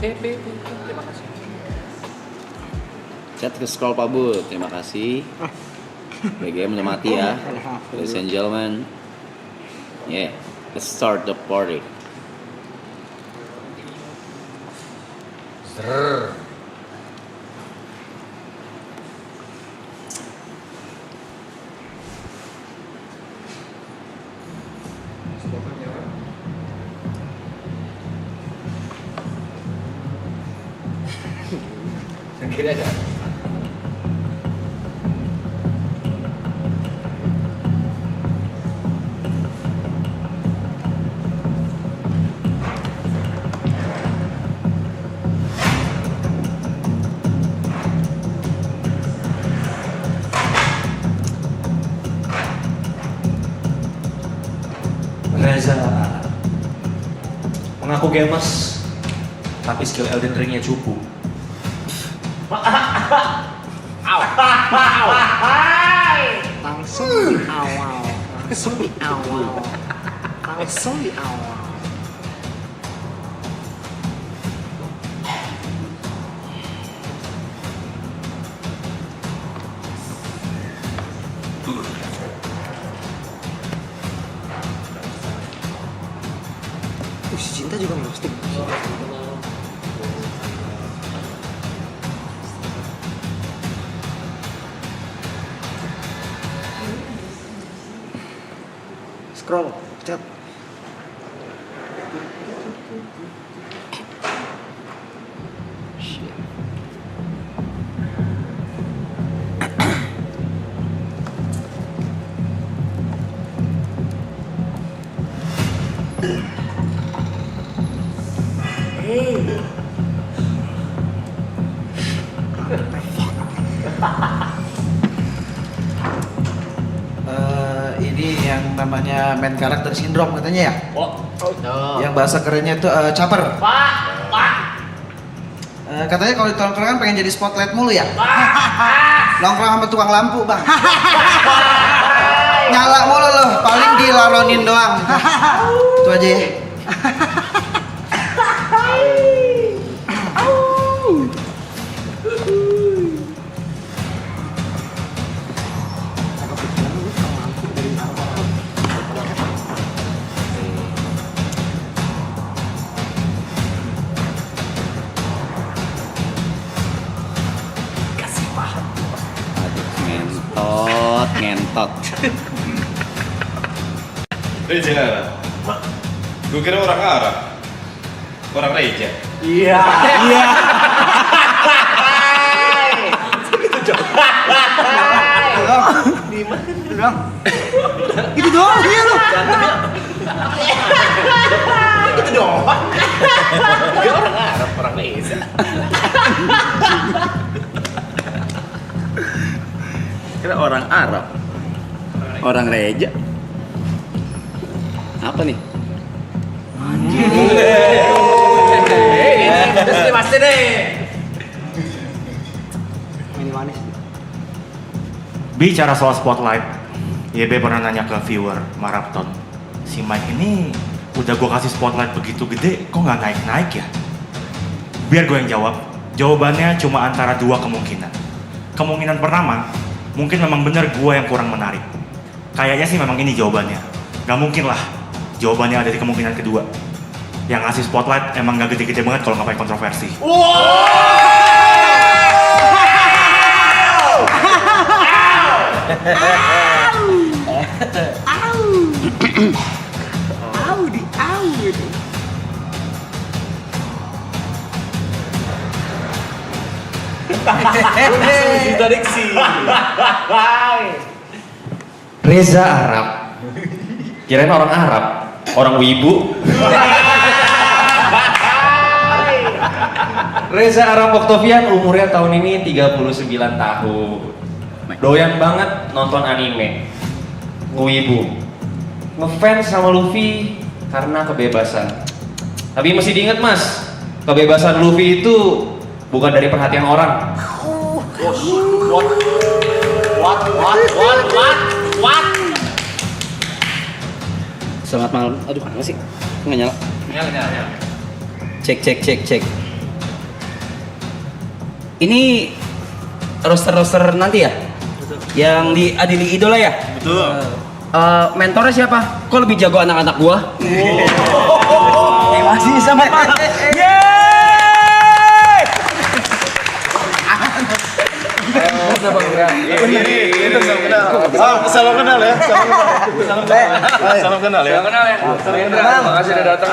Terima kasih. Chat ke scroll Pak Bu, terima kasih. BGM udah mati ya, ladies and gentlemen. Yeah, let's start the party. Sendiri aja. Reza mengaku gamers, tapi skill Elden Ring-nya cupu. Langsung di awal. Si Cinta juga nge-roasting. Scroll, chat. Ini yang namanya main karakter sindrom katanya ya? Oh. Yang bahasa kerennya itu caper. Pak. Katanya kalau di tongkrongan pengen jadi spotlight mulu ya? Nongkrong sama tukang lampu bang. Nyala mulu loh, paling dilaronin doang. Itu aja ya. Aduh, ngentot. Reja Arab? Gue kira orang Arab. Orang Reja. Iya. Gitu doang dia lu. Itu doang. Dia orang Arab, orang Indonesia. Kira orang Arab, orang Reja. Apa nih? Ini pasti deh. Ini manis. Bicara soal spotlight, YB pernah nanya ke viewer Marathon, si Mike ini udah gue kasih spotlight begitu gede, kok nggak naik-naik ya? Biar gue yang jawab. Jawabannya cuma antara dua kemungkinan. Kemungkinan pertama, mungkin memang benar gue yang kurang menarik. Kayaknya sih memang ini jawabannya. Gak mungkin lah jawabannya ada di kemungkinan kedua. Yang ngasih spotlight emang gak gede-gede banget kalau nggak pakai kontroversi. Reza Arab. Kirain orang Arab, orang wibu. Reza Arab Octavian umurnya tahun ini 39 tahun. Doyan banget nonton anime. Wibu. Ngefans sama Luffy karena kebebasan. Tapi mesti diingat Mas, kebebasan Luffy itu bukan dari perhatian orang. What? Selamat malam. Aduh, apa sih? Nggak nyala. Nyala. Cek. Ini roster nanti ya? Yang diadili idola ya? Betul. Mentornya siapa? Kok lebih jago anak-anak gua? Masih sama. Salam kenal ya. Salam kenal ya. Makasih udah datang.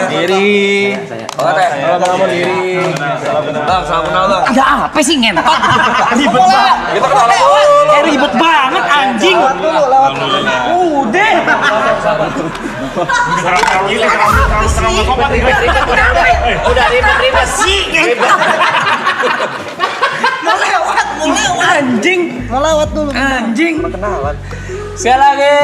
Diri. Oh, teh. Kalau kamu diri. Bang, salam kenal, Bang. Ada apa sih ngentot? Ribet banget. Kita kenalan dulu. Ribet banget anjing. Udah. Udah ribet sih. Mau lewat anjing. Mau lewat dulu. Anjing. Sekali lagi.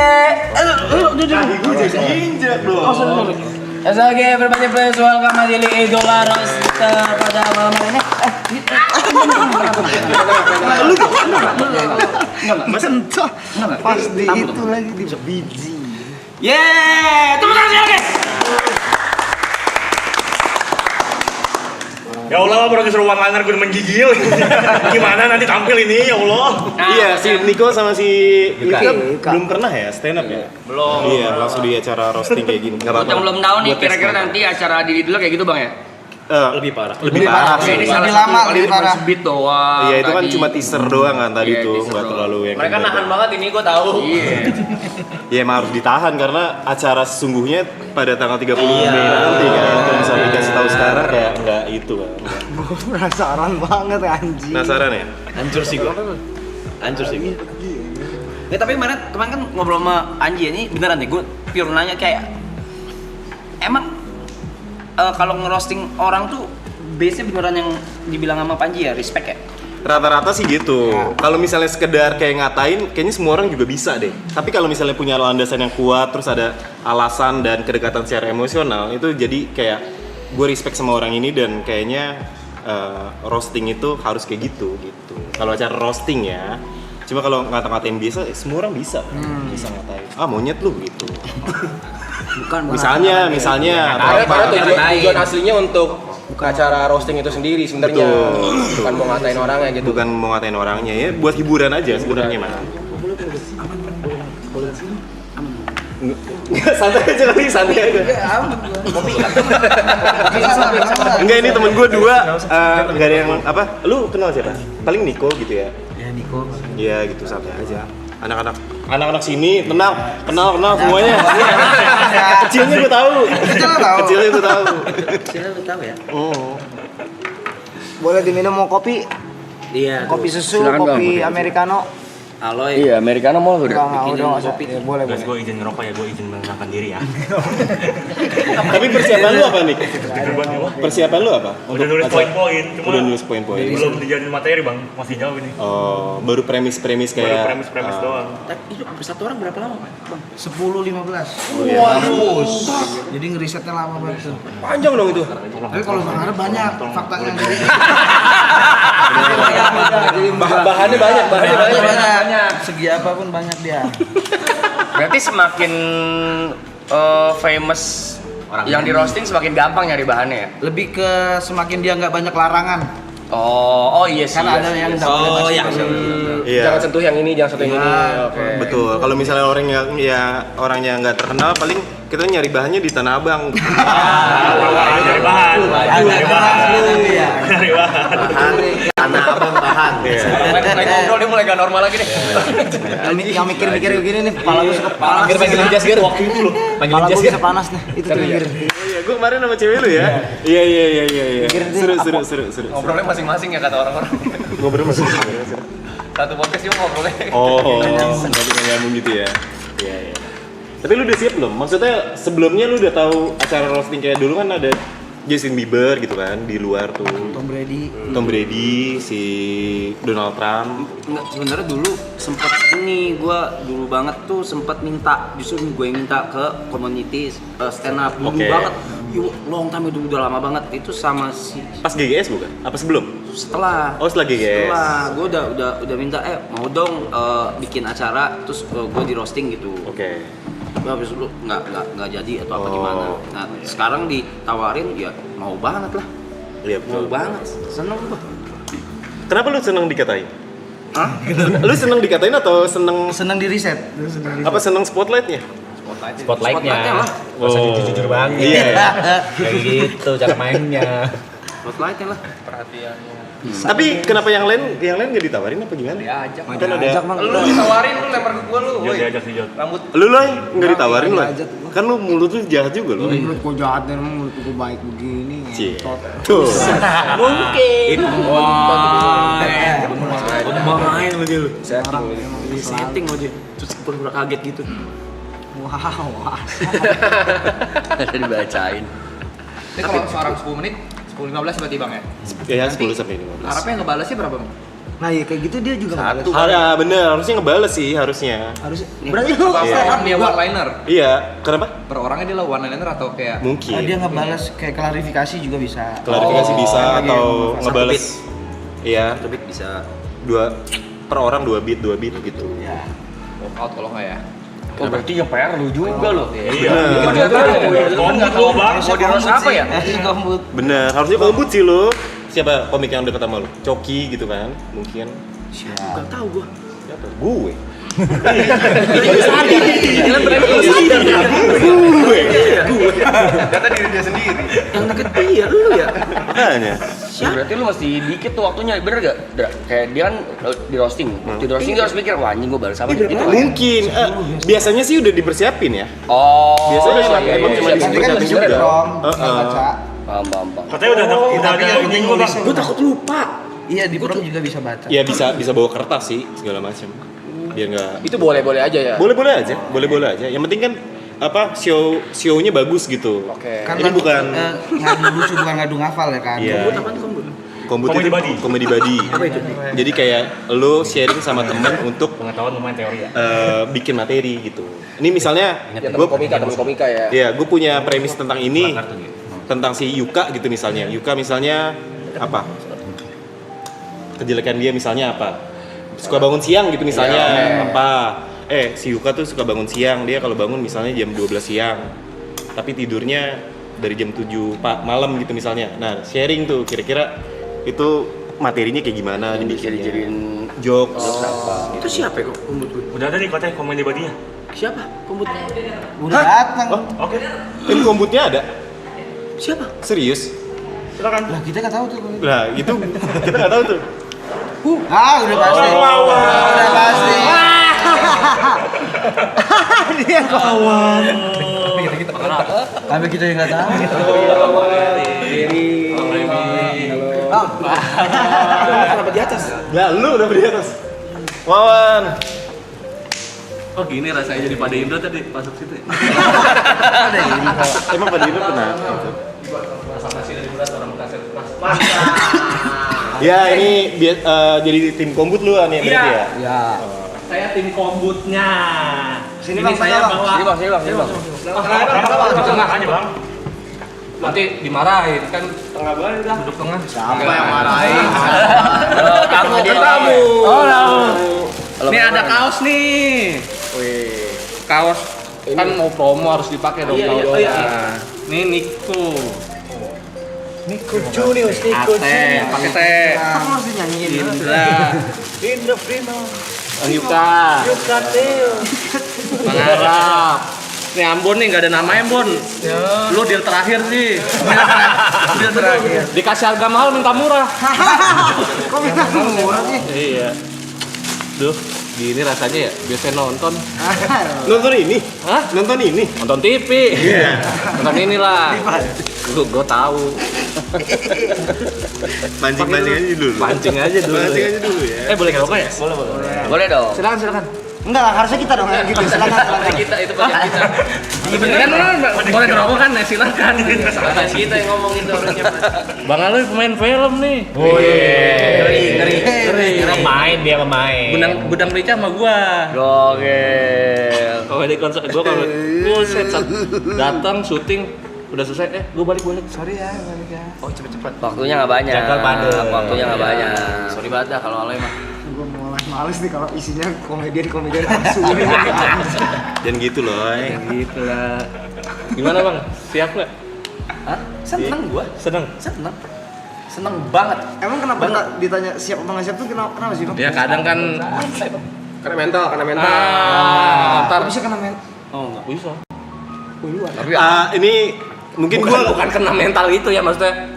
Sekali lagi berbanyak players welcome Adili Idola roster pada malam hari ini. Pas di itu lagi di biji. Yeay, tepuk tangan sekali lagi. Ya Allah, baru keseruan liner gue menggigil. Gimana nanti tampil ini, ya Allah. Iya, si Niko sama si Ika Ika. belum pernah ya stand up ya? Belum. Iya, langsung di acara roasting kayak gini. Enggak Buat apa-apa. yang belum tahu nih, Buat tes kira-kira dulu. nanti acara Adili Idola kayak gitu bang ya? Lebih parah. Lebih parah sih. Ini Lebih salah lama, satu lebih kali parah. Beat doang. Iya, itu kan tadi. cuma teaser doang kan tadi Iya, tuh, teaser nggak doang. terlalu yang Mereka kayak nahan gitu. banget ini, gue tahu. Iya. Ya emang harus ditahan karena acara sesungguhnya pada tanggal 30 Mei nanti kan. Kalau misalnya dikasih tahu sekarang kayak enggak itu kan. Gue penasaran banget anjing. Penasaran ya? Hancur sih gua. Hancur sih gua. Ya tapi kemarin kan ngobrol sama Anji ini beneran deh, gue pure nanya kayak emang kalau ngerosting orang tuh base-nya beneran yang dibilang sama Panji ya, respect ya? Rata-rata sih gitu. Kalau misalnya sekedar kayak ngatain, kayaknya semua orang juga bisa deh. Tapi kalau misalnya punya landasan yang kuat, terus ada alasan dan kedekatan secara emosional, itu jadi kayak gue respect sama orang ini dan kayaknya roasting itu harus kayak gitu. Kalau acara roasting ya. Cuma kalau ngata-ngatain biasa, semua orang bisa. Bisa ngatain. Ah monyet lu gitu. Bukan Misalnya. Ada pada tujuan aslinya untuk acara roasting itu sendiri sebenarnya. Betul. Bukan mau ngatain orangnya gitu. Bukan mau ngatain orangnya ya, buat hiburan aja sebenarnya mah. Santai aja kali, santai aja. Enggak, ini temen gue dua, enggak ada yang apa? Lu kenal siapa? Paling Niko gitu ya? Ya Niko. Iya gitu, santai aja. Anak-anak sini kenal semuanya. Kecilnya gue tahu. Kecilnya gue tahu. Kecilnya lu tahu ya? Oh. Boleh diminum mau kopi? Iya. Kopi susu, Silakan, Bang. kopi americano. Aloy. Iya, Americano mau udah. bikinin udah nggak usah. kopi. Ya, boleh, Guys, boleh. gue izin ngerokok ya, gue izin menenangkan diri ya. Tapi persiapan lu apa nih? Persiapan lu apa? Udah nulis acara- poin-poin, cuma Udah nulis poin-poin. belum dijadiin materi bang, masih jauh ini. Oh, baru premis-premis kayak. Baru premis doang. Tapi itu satu orang berapa lama, Bang? 10-15. Jadi ngerisetnya lama banget tuh. Panjang dong itu. Tapi kalau Bang Arab banyak faktanya dari Bahannya banyak. segi apapun banyak dia. Berarti semakin famous yang di roasting semakin gampang nyari bahannya ya? Lebih ke semakin dia nggak banyak larangan. Oh iya sih. Kan ada yang nggak boleh Oh, bahas yang itu. Iya. Jangan sentuh yang ini, jangan sentuh yang ini. Oke. Betul. Kalau misalnya orangnya nggak terkenal, paling kita nyari bahannya di Tanah Abang. Nyari bahan. Nyari bahan. Tanah Abang bahan. Naik ngobrol dia mulai gak normal lagi nih. Yang mikir-mikir begini nih, kepala gue suka panas. Panggilin Jas Ger waktu itu loh. Kepala gue bisa panas nih. Itu tuh mikir. Iya, gue kemarin sama cewek lu ya. Iya. Seru. Ngobrolnya masing-masing ya kata orang-orang. Ngobrol masih. Satu podcast juga ngobrolnya. Oh, nggak nyambung gitu ya. Iya. Tapi lu udah siap belum? Maksudnya sebelumnya lu udah tahu acara roasting kayak dulu kan ada Justin Bieber gitu kan di luar tuh. Tom Brady, si Donald Trump. Enggak, sebenarnya dulu sempat ini gua dulu banget tuh sempat minta, justru gue yang minta ke community stand up dulu Oke. banget. Long time itu udah lama banget itu sama si Pas GGS bukan? Apa sebelum? setelah Oh, setelah GGS. Setelah gue udah minta mau dong bikin acara terus gue di roasting gitu. Oke. Habis itu nggak jadi atau apa Oh. gimana. Nah sekarang ditawarin ya mau banget lah. Iya Mau betul. banget, seneng gua. Kenapa lu seneng dikatain? Lu seneng dikatain atau seneng Seneng di riset. apa seneng spotlightnya? Spotlightnya lah. Gak usah jujur-jujur banget. Iya. Kayak gitu cara mainnya. Spotlightnya lah. Tapi kenapa yang lain nggak ditawarin apa gimana? Diajak. Kan ada. Lu ditawarin lu lempar ke gua lu. Jod woi. diajak sih Jod. Rambut Lu loh nggak ditawarin loh. Kan lu mulut lu jahat juga loh. Mulut gua jahat dan mulut gua baik begini. Cie. ngentot. Tuh. mungkin. Main lagi lu. Setting aja. Terus pura-pura kaget gitu. Wow. Ada dibacain. Ini kalau seorang 10 menit, 10-15 berarti bang ya? Ya 10 sampai 15. Harapnya ngebalasnya berapa bang? Nah ya kayak gitu dia juga nggak Satu. Ah, bener, harusnya ngebales sih harusnya. harus. Berarti lu Per Iya. orang dia one liner? Iya, kenapa? Per orangnya dia lah one liner atau kayak? Mungkin. Dia ngebales kayak klarifikasi juga bisa. Klarifikasi bisa Lagi atau satu ngebales. Iya, Lebih bisa. 2 per orang 2 beat gitu. Ya. Walkout kalau nggak ya? Oh berarti yang PR lu juga loh. Bener. Kombut lo bang. Mau di roast apa ya? Kombut. Bener, harusnya kombut sih lo. Siapa komik yang deket sama lo? Coki gitu kan? Mungkin. Gak tahu gua. Siapa? Gue. Gila berarti lu sadar ya? Kata diri dia sendiri. Yang deket dia lu ya. Makanya. Berarti lu masih dikit tuh waktunya, bener gak? Kayak dia kan di roasting. Di roasting dia harus mikir, wah anjing gua baru sama gitu. Mungkin. Biasanya sih udah dipersiapin ya. Oh. Biasanya iya, emang iya, cuma iya. dipersiapin Juga juga. dong. Heeh. Baca. Paham. Katanya udah ada minggu bang. Gua takut lupa. Iya di prom juga bisa baca. Ya bisa bawa kertas sih segala macam. Biar nggak. Itu boleh-boleh aja ya? Boleh-boleh aja. Yang penting kan apa show-nya bagus gitu. Oke. Kan Ini bukan ngadu lucu bukan ngadu ngafal ya kan. Iya. Kombut Comedy itu buddy. comedy buddy. Jadi kayak lo sharing sama teman untuk Pengetahuan lumayan teori ya. bikin materi gitu. Ini misalnya Ya teman komika ya? ya gue punya premis tentang ini, tentang si Yuka gitu misalnya. Yuka misalnya apa? Kejelekan dia misalnya apa? Suka bangun siang gitu misalnya apa? Si Yuka tuh suka bangun siang. Dia kalau bangun misalnya jam 12 siang. Tapi tidurnya dari jam 7 malam gitu misalnya. Nah, sharing tuh kira-kira itu materinya kayak gimana Bisa dibikinnya. dijadiin Jokes. Itu siapa ya kok kombut lu? Udah ada nih katanya komedi buddy-nya. Siapa kombut? Udah datang. Oh, Oke. ini kombutnya ada? Siapa? Serius? Lah kita nggak tahu tuh. Nah, itu kita nggak tahu tuh. Udah pasti. Udah pasti. Dia kawan. Tapi kita yang nggak tahu. Kenapa di atas? Nah, lu udah di atas. Wawan. Oh gini rasanya jadi pada Indro tadi masuk situ ya? Emang pada itu pernah? Ya ini jadi tim kombut lu nih berarti ya? Ya. Saya tim kombutnya. Sini bang, saya bawa. Sini bang. Di tengah aja bang. Nanti dimarahin kan tengah banget dah. Duduk tengah. Siapa yang marahin? Tamu Dia tamu. Ini ada kaos nih. Wih, kaos kan mau promo harus dipakai dong kaosnya. Nih Niko. Niko Junius, Niko Teh, pakai teh. Kamu harus nyanyiin. Indra, Indo Primo, Yuka, Yukatil. Bang Arab. Nih Ambon nih nggak ada namanya Bon. Lu deal terakhir sih. Deal terakhir. Dikasih harga mahal minta murah. Kok minta murah sih? Iya. Duh, gini rasanya ya. Biasanya nonton. Nonton ini? Hah? Nonton ini? Nonton TV. Nonton inilah. Gue tahu. Mancing aja dulu. Pancing aja dulu. Mancing aja dulu ya. Boleh ngerokok ya? Boleh dong. Silakan. Enggak lah, harusnya kita dong yang gitu. Silakan. Kita itu bagian kita. Iya beneran boleh ngerokok kan ya silakan. Salah kita yang ngomong itu harusnya. Bang Aloy pemain film nih. Ngeri. Main. Budang Rica sama gua. Gokil. Kalau di konser gua buset datang syuting udah selesai gua balik. Sorry ya, balik ya. Oh cepet. Waktunya nggak banyak. Jadwal padat. Waktunya nggak banyak. Sorry banget dah kalau Aloy mah. Gue mulai males nih kalau isinya komedian asu. Dan gitu loh. Gitu lah. Gimana Bang? Siap nggak? Hah? Seneng gua. Seneng. Seneng. Seneng banget. Emang kenapa nggak ditanya siap apa nggak siap tuh kenapa sih, Bang? Ya kadang kan Karena mental. ntar Bisa kena men. oh nggak bisa. Tapi Ini mungkin bukan kena mental itu ya maksudnya.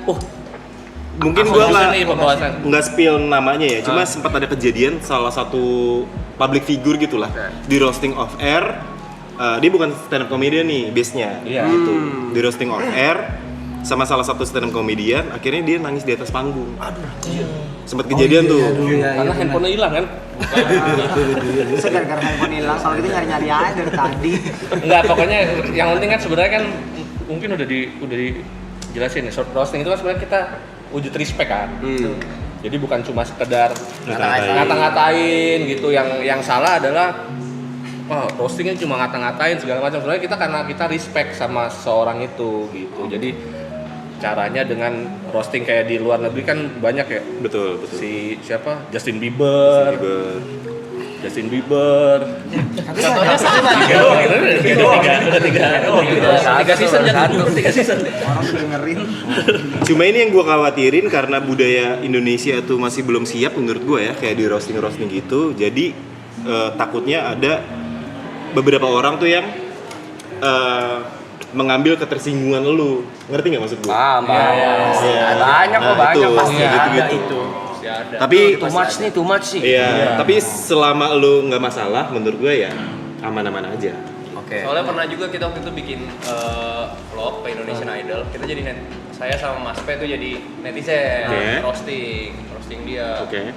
mungkin Langsung gua bisa nih pembahasan. nggak spill namanya ya, cuma sempat ada kejadian salah satu public figure gitulah di roasting off air. Dia bukan stand up comedian nih base-nya, Iya. gitu. Di roasting off air sama salah satu stand up comedian, akhirnya dia nangis di atas panggung. Sempat kejadian tuh. Karena handphonenya hilang kan? Bisa gara-gara handphone hilang, soalnya kita nyari-nyari aja dari tadi. Enggak, pokoknya yang penting kan sebenarnya kan mungkin udah dijelasin nih. Short roasting itu kan sebenarnya kita wujud respect kan. Jadi bukan cuma sekedar ngata-ngatain gitu. Yang salah adalah roastingnya cuma ngata-ngatain segala macam. Sebenarnya karena kita respect sama seorang itu gitu. Jadi caranya dengan roasting kayak di luar negeri kan banyak ya. Betul. Si siapa? Justin Bieber. Contohnya tiga season. Orang dengerin. Cuma ini yang gue khawatirin karena budaya Indonesia tuh masih belum siap menurut gue ya, kayak di roasting gitu. Jadi takutnya ada beberapa orang tuh yang mengambil ketersinggungan lu, ngerti nggak maksud gue? Paham. Iya. Banyak kok, banyak pasti gitu, ada gitu. itu. Tapi Too much sih. iya, tapi selama lu nggak masalah, menurut gue ya aman-aman aja. Oke. Soalnya pernah juga kita waktu itu bikin vlog ke Indonesian Idol. Kita jadi saya sama Mas P tuh jadi netizen, roasting dia. Oke.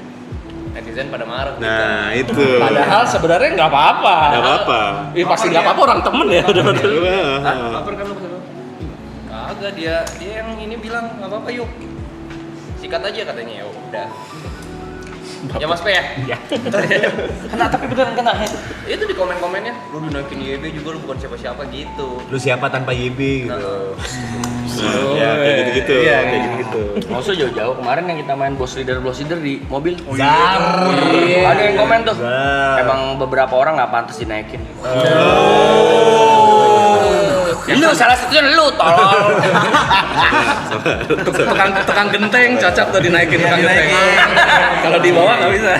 Netizen pada marah. Nah itu. Padahal sebenarnya nggak apa-apa. Nggak apa-apa. Pasti nggak apa-apa, orang temen ya. Baper kan lu kesana? Kagak, dia yang ini bilang nggak apa-apa yuk. Sikat aja katanya, ya udah. Ya Mas P ya? Iya. Tapi beneran kena. Itu di komen-komennya, lu dinaikin YB juga, lu bukan siapa-siapa gitu. Lu siapa tanpa YB gitu. Ya kayak gitu-gitu. Iya, Kayak gitu-gitu. Nggak usah jauh-jauh, kemarin yang kita main boss leader di mobil. Iya. Ada yang komen tuh. Emang beberapa orang nggak pantas dinaikin. Lu salah satunya lu, tolol. Tekan genteng, cocok tuh dinaikin tekan genteng. Kalau di bawah nggak bisa.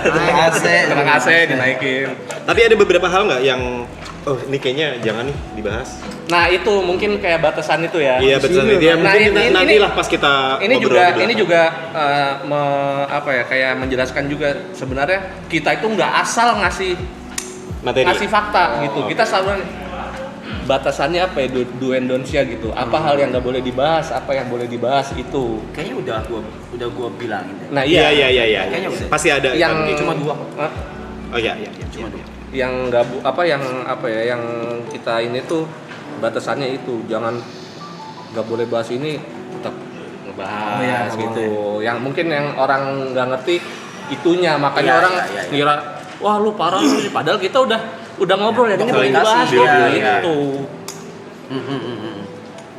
Tekan AC dinaikin. Tapi ada beberapa hal nggak yang ini kayaknya jangan nih dibahas. Nah itu mungkin kayak batasan itu ya. Iya betul. Ya, Nah, mungkin ini- nantilah pas kita ini ngobrol juga gitu. ini juga kayak menjelaskan juga sebenarnya kita itu nggak asal ngasih fakta gitu. Kita selalu batasannya apa ya, do and don't-nya gitu. Apa hal yang nggak boleh dibahas, apa yang boleh dibahas itu. Kayaknya udah gua bilangin deh. Nah Iya. Kayaknya udah. Pasti ada yang kan, cuma gitu. dua. Oh iya. Cuma dua. Yang nggak yang kita ini tuh batasannya itu jangan nggak boleh bahas ini, tetap ngebahas gitu. Yang mungkin yang orang nggak ngerti itunya, makanya orang ngira wah lu parah lu sih, padahal kita udah ngobrol ya, ini boleh dibahas gitu.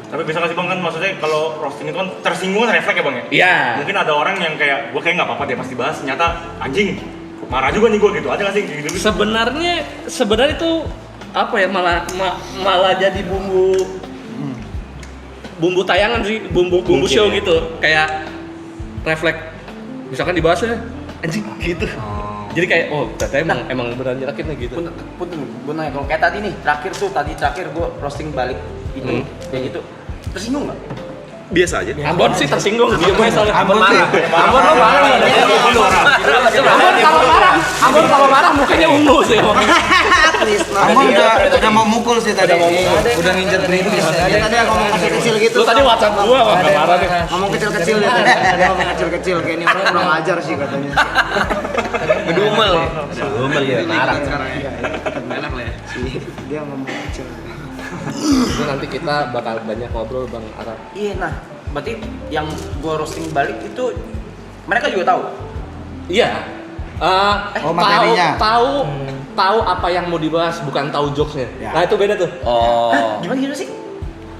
Tapi bisa nggak sih Bang, kan maksudnya kalau roasting itu kan tersinggung kan refleks ya Bang ya? Iya. Mungkin ada orang yang kayak, gue kayak nggak apa-apa deh pasti bahas, ternyata anjing, marah juga nih gue gitu, ada nggak sih gitu? Sebenarnya itu apa ya, malah jadi bumbu tayangan sih, bumbu show gitu, kayak refleks misalkan dibahasnya anjing gitu. Jadi kayak ternyata emang beneran nyerakin gitu. Punten, gue nanya kalau kayak tadi nih, terakhir gue roasting balik itu kayak gitu. Tersinggung nggak? Biasa aja. Ambon sih tersinggung, dia gue soalnya Ambon marah. Ambon kalau marah mukanya ungu sih. Ambon udah mau mukul sih tadi. Udah nginjek greenpeace. Dia tadi ngomong kecil-kecil gitu. Lu tadi WhatsApp gua enggak marah nih. Ngomong kecil-kecil dia tadi. Dia ngomong kecil-kecil kayak ini orang kurang ajar sih katanya. Ngedumel. Ya marah. Enak lah ya. Dia ngomong kecil. Itu nanti kita bakal banyak ngobrol Bang Arab. Iya, nah berarti yang gue roasting balik itu mereka juga tahu. Iya. materinya. Tahu apa yang mau dibahas, bukan tahu jokesnya. Ya. Nah itu beda tuh. Gimana sih?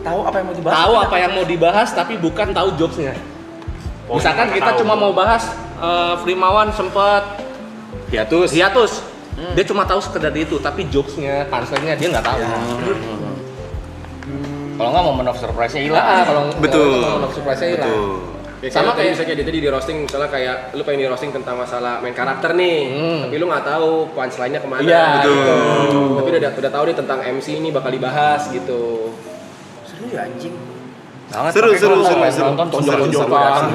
Tahu apa yang mau dibahas? Tahu apa yang mau dibahas tapi bukan tahu jokesnya. Misalkan kita cuma mau bahas Frimawan sempet hiatus. Dia cuma tahu sekedar itu, tapi jokesnya, punchline-nya dia nggak tahu. Kalau nggak momen of surprise-nya hilang. Betul. Kalau surprise-nya hilang. Betul. Ya, Sama kayak misalnya dia tadi di roasting, misalnya kayak lu pengen di roasting tentang masalah main karakter nih, tapi lu nggak tahu punchline-nya kemana. Iya, gitu. Tapi udah tahu nih tentang MC ini bakal dibahas gitu. Seru ya anjing. Seru. nonton tonjok-tonjokan.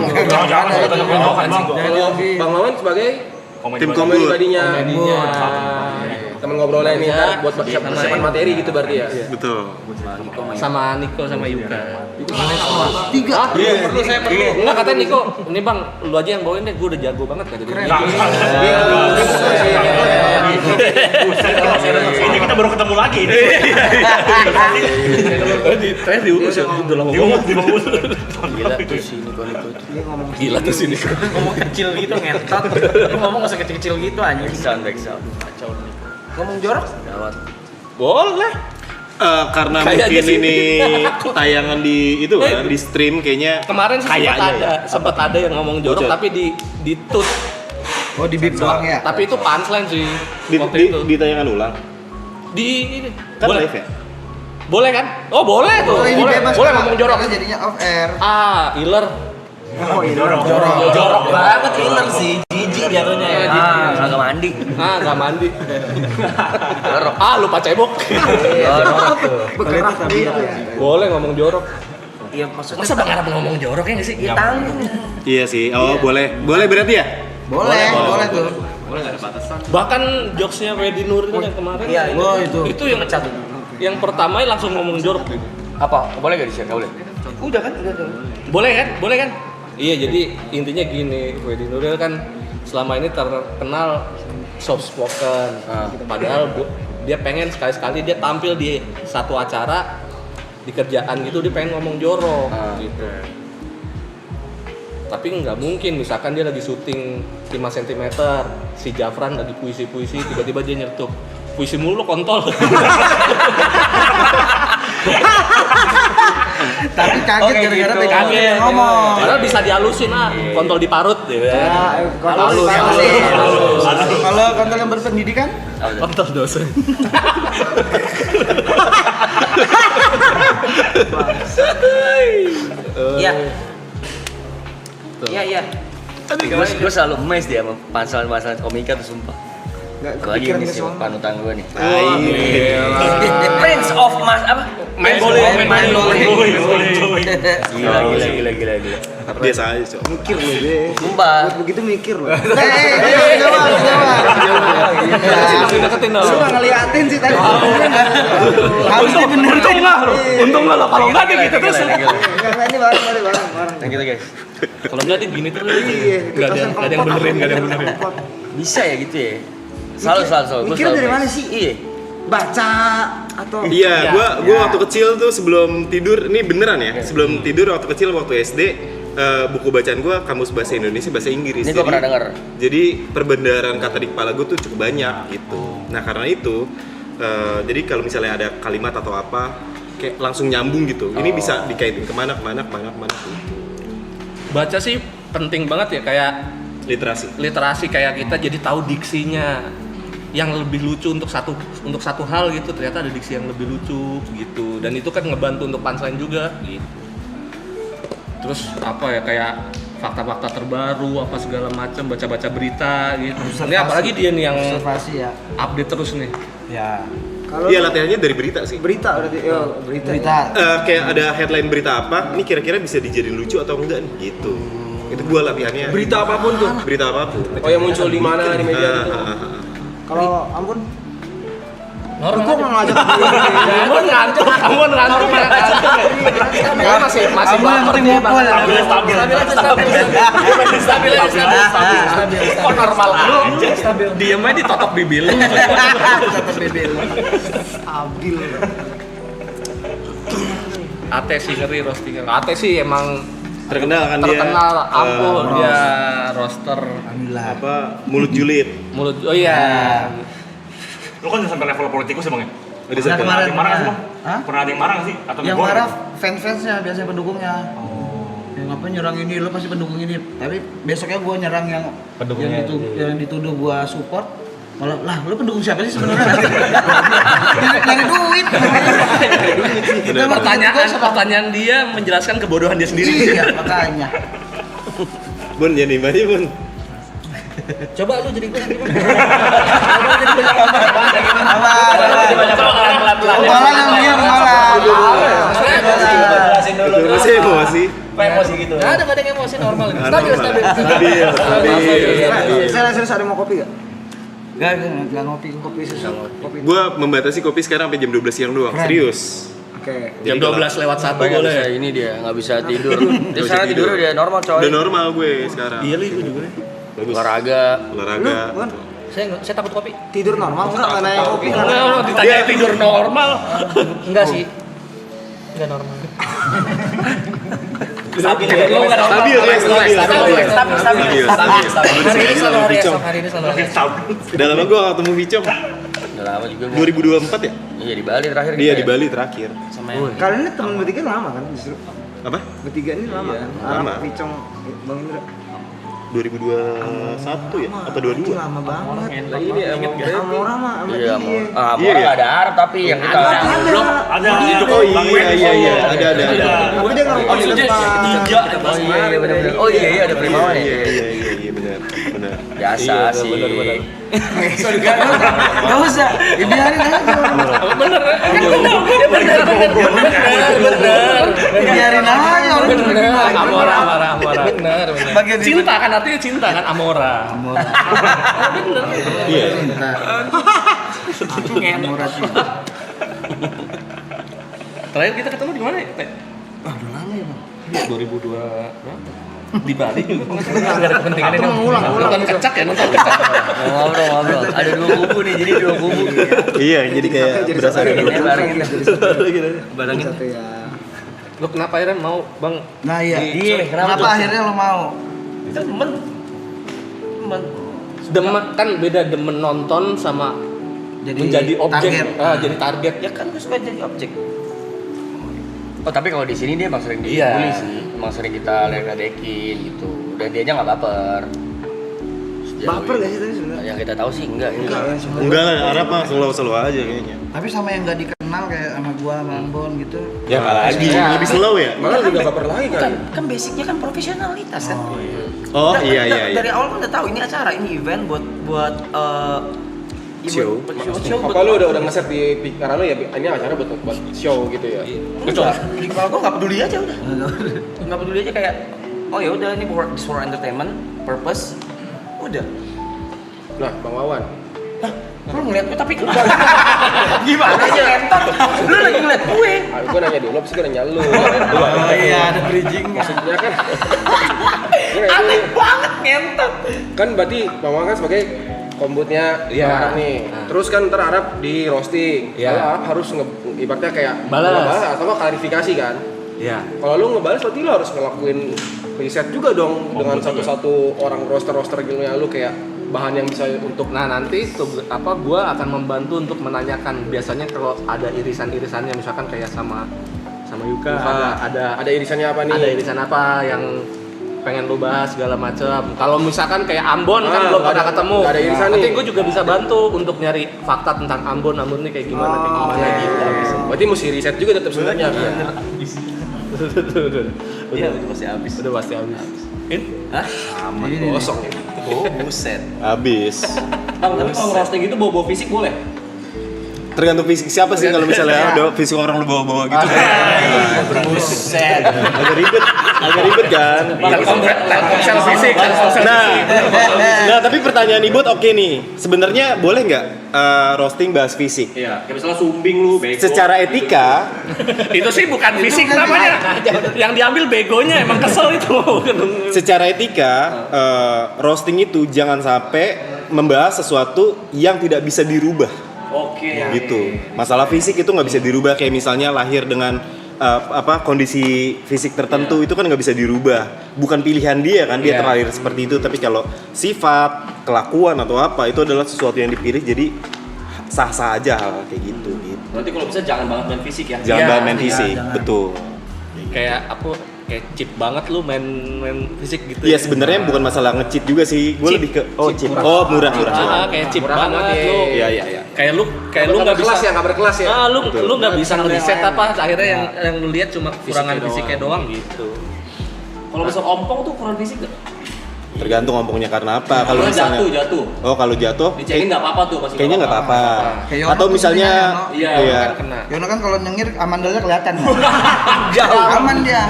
Bang Mawan sebagai Tim komedi Kombut. pribadinya. Temen ngobrolnya nih ntar buat persiapan materi gitu berarti ya. Betul. Sama Niko sama Yuka. Tiga. Perlu saya perlu. Enggak katanya Niko, ini Bang, lu aja yang bawain deh, gue udah jago banget kata dia. Ini kita baru ketemu lagi. Saya diurus ya, udah lama banget. Gila tuh si Niko itu. Gila tuh sini. Ngomong kecil gitu ngentot. Lu ngomong nggak usah kecil-kecil gitu anjing. Backsound. Kacau. Ngomong jorok? Gawat. Boleh. Karena Kayaknya mungkin sih. ini tayangan di itu kan di stream kayaknya Kemarin sih sempat ada yang ngomong jorok tapi di tut. Oh di bip doang ya? Tapi itu punchline sih waktu itu. di tayangan ulang. Di ini. Kan Boleh. live ya? Boleh kan? Oh, boleh tuh. Boleh, ini bebas. Boleh Pak. ngomong jorok. Karena jadinya off air. Iler. Jorok banget Iler sih. Jijik jatuhnya ya. Kagak mandi. Enggak mandi. Lupa cebok. Jorok tuh. Bekerah gitu ya. Boleh ngomong jorok. Iya maksudnya. Masa Bang Arab ngomong jorok ya nggak sih? Iya tanggung. Iya sih. Oh, boleh. Boleh berarti ya? Boleh tuh. Bahkan jokesnya Wedi Nuril yang kemarin. Iya, itu yang pecat. Yang pertama langsung ngomong jorok. Apa? Boleh gak di-share? Boleh. Udah kan? Boleh kan? Iya, jadi intinya gini, Wedi Nuril kan selama ini terkenal soft spoken. Padahal dia pengen sekali-sekali dia tampil di satu acara di kerjaan gitu, dia pengen ngomong jorok gitu. Tapi nggak mungkin, misalkan dia lagi syuting 5 cm, si Jafran lagi puisi-puisi, tiba-tiba dia nyertup puisi mulu kontol. Tapi kaget gara-gara gitu. Kaget ngomong. Padahal bisa dihalusin kontol diparut gitu ya. Halus. Kalau kontol yang berpendidikan? Kontol dosen. Iya. Iya. Gue selalu emes dia sama pansel-pansel komika tuh sumpah. Lagi ini sih panutan gue nih. Prince of Mas apa? Main bowling. Gila. Biasa aja, Cok. Mikir lu deh. Sumpah. Begitu mikir lu. Jawab. Deketin dong. Lu nggak ngeliatin sih tadi. Untung nggak lo, kalau nggak dia gitu terus. Karena ini bareng. Yang gitu guys. Kalau nggak dia gini terus. Nggak ada yang benerin. Bisa ya gitu ya. Selalu. Mikir dari mana sih? Iya. Baca atau Iya, gua waktu kecil tuh sebelum tidur, ini beneran ya. Sebelum tidur waktu kecil waktu SD, buku bacaan gua kamus bahasa Indonesia, bahasa Inggris. Ini gua pernah dengar. Jadi perbendaharaan kata di kepala gua tuh cukup banyak gitu. Nah, karena itu jadi kalau misalnya ada kalimat atau apa kayak langsung nyambung gitu. Ini bisa dikaitin kemana gitu. Baca sih penting banget ya, kayak literasi kayak kita jadi tahu diksinya yang lebih lucu untuk satu hal gitu, ternyata ada diksi yang lebih lucu gitu, dan itu kan ngebantu untuk punchline juga gitu. Terus apa ya, kayak fakta-fakta terbaru apa segala macam, baca berita gitu. Ini apalagi dia nih yang Observasi ya. update terus nih. Ya. kalau Iya, latihannya dari berita sih. berita berarti Berita. Kayak ada headline berita apa, ini kira-kira bisa dijadiin lucu atau enggak nih gitu. Itu gua latihannya. Berita apapun tuh. Berita apapun. Oh, yang muncul di mana di media itu. kalau Ambon Normal. gua mau ngajak Kamu ngantuk ya. Masih baper dia Bang. Stabil. Kok normal aja? Diam aja ditotok bibir lu. Abil Ate sih ngeri roasting. Ate sih emang Terkenal kan dia. ampun dia roaster Apa mulut julid. mulut. Oh iya. Lu kan udah sampai level politikus ya Bang ya? Udah Nah, sampai Pernah ada yang marah nggak sih Hah? Bang? Pernah ada yang marah nggak sih? Atau Yang negor marah gitu? fans-fansnya, biasanya pendukungnya. Yang apa nyerang ini, lo pasti pendukung ini. Tapi besoknya gue nyerang yang Pendukungnya, yang dituduh gue support. Malah, lah lu pendukung siapa sih sebenarnya? Yang duit. Itu Pertanyaan dia menjelaskan kebodohan dia sendiri. Iya, makanya. Bun jadi Bani Bun. Coba lu jadi gue gimana? Masih emosi. Emosi gitu. Nggak ada yang emosi normal ini. Stabil. Serius ada mau kopi gak? Enggak ngopi susu. Gua membatasi kopi sekarang sampai jam 12 siang doang. Serius. Oke. Jam 12 lewat 1 boleh. Ini dia nggak bisa tidur. Dia sekarang tidur dia normal coy. Udah normal gue sekarang. Iya lu juga. Bagus. Olahraga. Saya takut kopi. Tidur normal enggak nanya kopi. Ditanya tidur normal. Enggak sih. Enggak normal. Stabil. Stabil. Hari ini selalu hari esok. Udah lama gue ketemu Vicom. Udah lama juga 2024 ya? Iya di Bali terakhir. Dia di Bali terakhir. Sama yang Kalian ini teman bertiga lama kan justru? Apa? Bertiga ini lama kan? lama. Vicong, Bang Indra. 2021 ya? Apa 22? Lama banget. Ini emang Amora mah sama Iya, dia. Amora nggak ada Arab tapi yang kita Ada. Oh iya, ada. Tapi dia ngerokok di depan. Oh iya ada Primawan ya. Iya benar. Biasa sih. Gak usah, biarin aja. Bener. Biarin aja orang Bener. Amora. Bener. Cinta kan artinya cinta kan Amora. Bener. Iya. Amora sih. Terakhir kita ketemu di mana ya? Udah lama ya, Bang. 2002 berapa? Di Bali juga. Enggak ada kepentingan ini. Nonton kecak ya, nonton kecak. Ngobrol. Ada dua kubu nih, jadi dua kubu. Iya, jadi kayak berasa ada dua. Barangin. Satu ya. Lo kenapa akhirnya mau, Bang? Nah iya. Iya, Kenapa akhirnya lo mau? Itu temen. Demen kan beda demen nonton sama menjadi objek. target. Jadi target. Ya kan gue suka jadi objek. Oh tapi kalau di sini dia emang sering dibully Iya. sih, emang sering kita ledekin gitu, dan dia nya nggak baper. Baper gak sih tadi sebenarnya? Yang kita tahu sih enggak. Enggak lah, Arab mah slow aja kayaknya. Tapi sama yang gak dikenal kayak sama gua, sama Ambon gitu. Ya nggak lagi, lebih slow ya. malah juga baper lagi kan. Kan basicnya kan profesionalitas kan. Oh iya. Dari awal kan udah tahu ini acara, ini event buat Show. Apa lu udah nge-set di pikiran lu ya ini acara buat show gitu ya? Betul. Di kepala gua nggak peduli aja udah. Nggak peduli aja kayak oh ya udah ini for entertainment purpose. Udah. Nah, Bang Wawan. Lu ngeliat gue tapi gimana aja entot? Lu lagi ngeliat gue. Gue nanya dulu, abis itu gue nanya lu. Oh iya, ada bridging. Maksudnya kan Aneh banget ngentot. kan berarti Bang Wawan kan sebagai kombutnya Arab nih. Terus kan ntar Arab di roasting. Kalau Arab harus ibaratnya kayak Balas. atau nggak klarifikasi kan. Iya. Kalau lu ngebalas berarti lu harus ngelakuin riset juga dong dengan satu-satu orang roster gitu ya lu kayak bahan yang bisa untuk Nanti gua akan membantu untuk menanyakan biasanya kalau ada irisan-irisannya misalkan kayak sama Yuka ada irisannya apa nih? ada irisan apa yang pengen lu bahas segala macam. Kalau misalkan kayak Ambon kan belum pernah ketemu. nggak ada irisan Nanti nih. gue juga bisa bantu untuk nyari fakta tentang Ambon nih kayak gimana gitu. Berarti mesti riset juga tetap sebenarnya. Iya, pasti habis. Udah pasti habis. Hah? Aman kosong ya. Oh, buset. Habis. Tapi kalau roasting itu bawa fisik boleh? Tergantung fisik siapa sih kalau misalnya ada fisik orang lu bawa-bawa gitu. Buset. Agak ribet kan. Telkomsel fisik. Nah, tapi pertanyaan Ibut oke nih. Sebenarnya boleh nggak roasting bahas fisik? Iya, kayak misalnya sumbing lu bego. Secara etika, Itu sih bukan fisik namanya. Yang diambil begonya emang kesel itu. secara etika roasting itu jangan sampai membahas sesuatu yang tidak bisa dirubah. Oke. Gitu. Masalah fisik itu nggak bisa dirubah, kayak misalnya lahir dengan kondisi fisik tertentu itu kan nggak bisa dirubah. Bukan pilihan dia kan, dia terlahir seperti itu. Tapi kalau sifat, kelakuan atau apa itu adalah sesuatu yang dipilih, jadi sah-sah aja hal kayak gitu. Berarti kalau bisa jangan banget main fisik ya. Jangan banget main fisik, betul. Kayak cheap banget lu main fisik gitu. Iya sebenarnya bukan masalah nge-cheat juga sih, gue lebih ke cheap. Murah. Kayak cheap banget lu. Iya. Kayak lu nggak bisa nggak berkelas ya. lu nggak bisa ngeriset apa akhirnya yang lu lihat cuma kurangan fisiknya doang gitu. Kalau misal ompong tuh kurang fisik nggak? Tergantung ompongnya karena apa. Kalau misalnya jatuh. Oh, kalau jatuh Dicekin nggak apa-apa tuh masih. kayaknya nggak apa-apa. Kayak Yono Atau tuh misalnya sebenarnya, iya. Kena. Yono kan kalau nyengir amandalnya kelihatan. Jauh. Aman dia.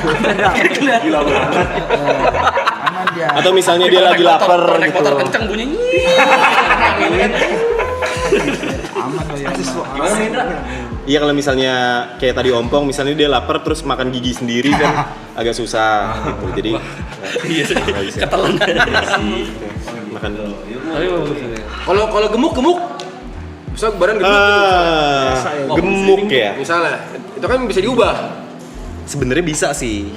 Gila banget. Aman dia. Atau misalnya dia lagi lapar Naik gitu. motor kenceng bunyi. Aman loh ya. Gimana Hendra? Iya, kalau misalnya kayak tadi ompong, misalnya dia lapar terus makan gigi sendiri kan agak susah gitu. Jadi Iya sih. Ketelan. makan Tapi bagus ini. Kalau gemuk, misal badan gemuk gitu, gemuk ya. misalnya, itu kan bisa diubah. Sebenarnya bisa sih.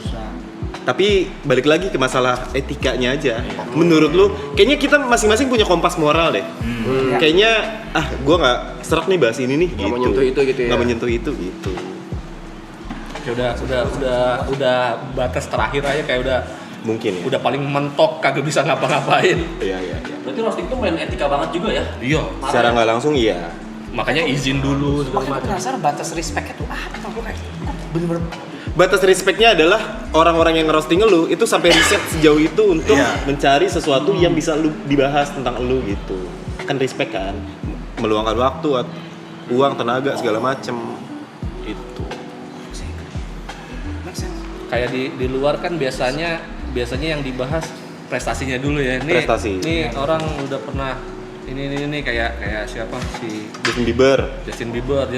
Tapi balik lagi ke masalah etikanya aja. Menurut lu, kayaknya kita masing-masing punya kompas moral deh. Kayaknya gua nggak serak nih bahas ini nih. Nggak menyentuh itu gitu ya. Nggak menyentuh itu gitu. Ya udah batas terakhir aja kayak udah Mungkin ya. udah paling mentok kagak bisa ngapa-ngapain. Iya. Berarti roasting tuh main etika banget juga ya? Iya. Secara nggak langsung iya. Makanya izin dulu segala Makanya macam. penasaran batas respect itu apa? Gue kayak bener-bener Batas respectnya adalah orang-orang yang ngerosting lu itu sampai riset sejauh itu untuk mencari sesuatu yang bisa lu dibahas tentang lu gitu. Kan respect kan, meluangkan waktu, uang, tenaga segala macem itu. Kayak di luar kan biasanya yang dibahas prestasinya dulu ya. Nih, Prestasi. Nih orang udah pernah ini kayak siapa si Justin Bieber. Justin Bieber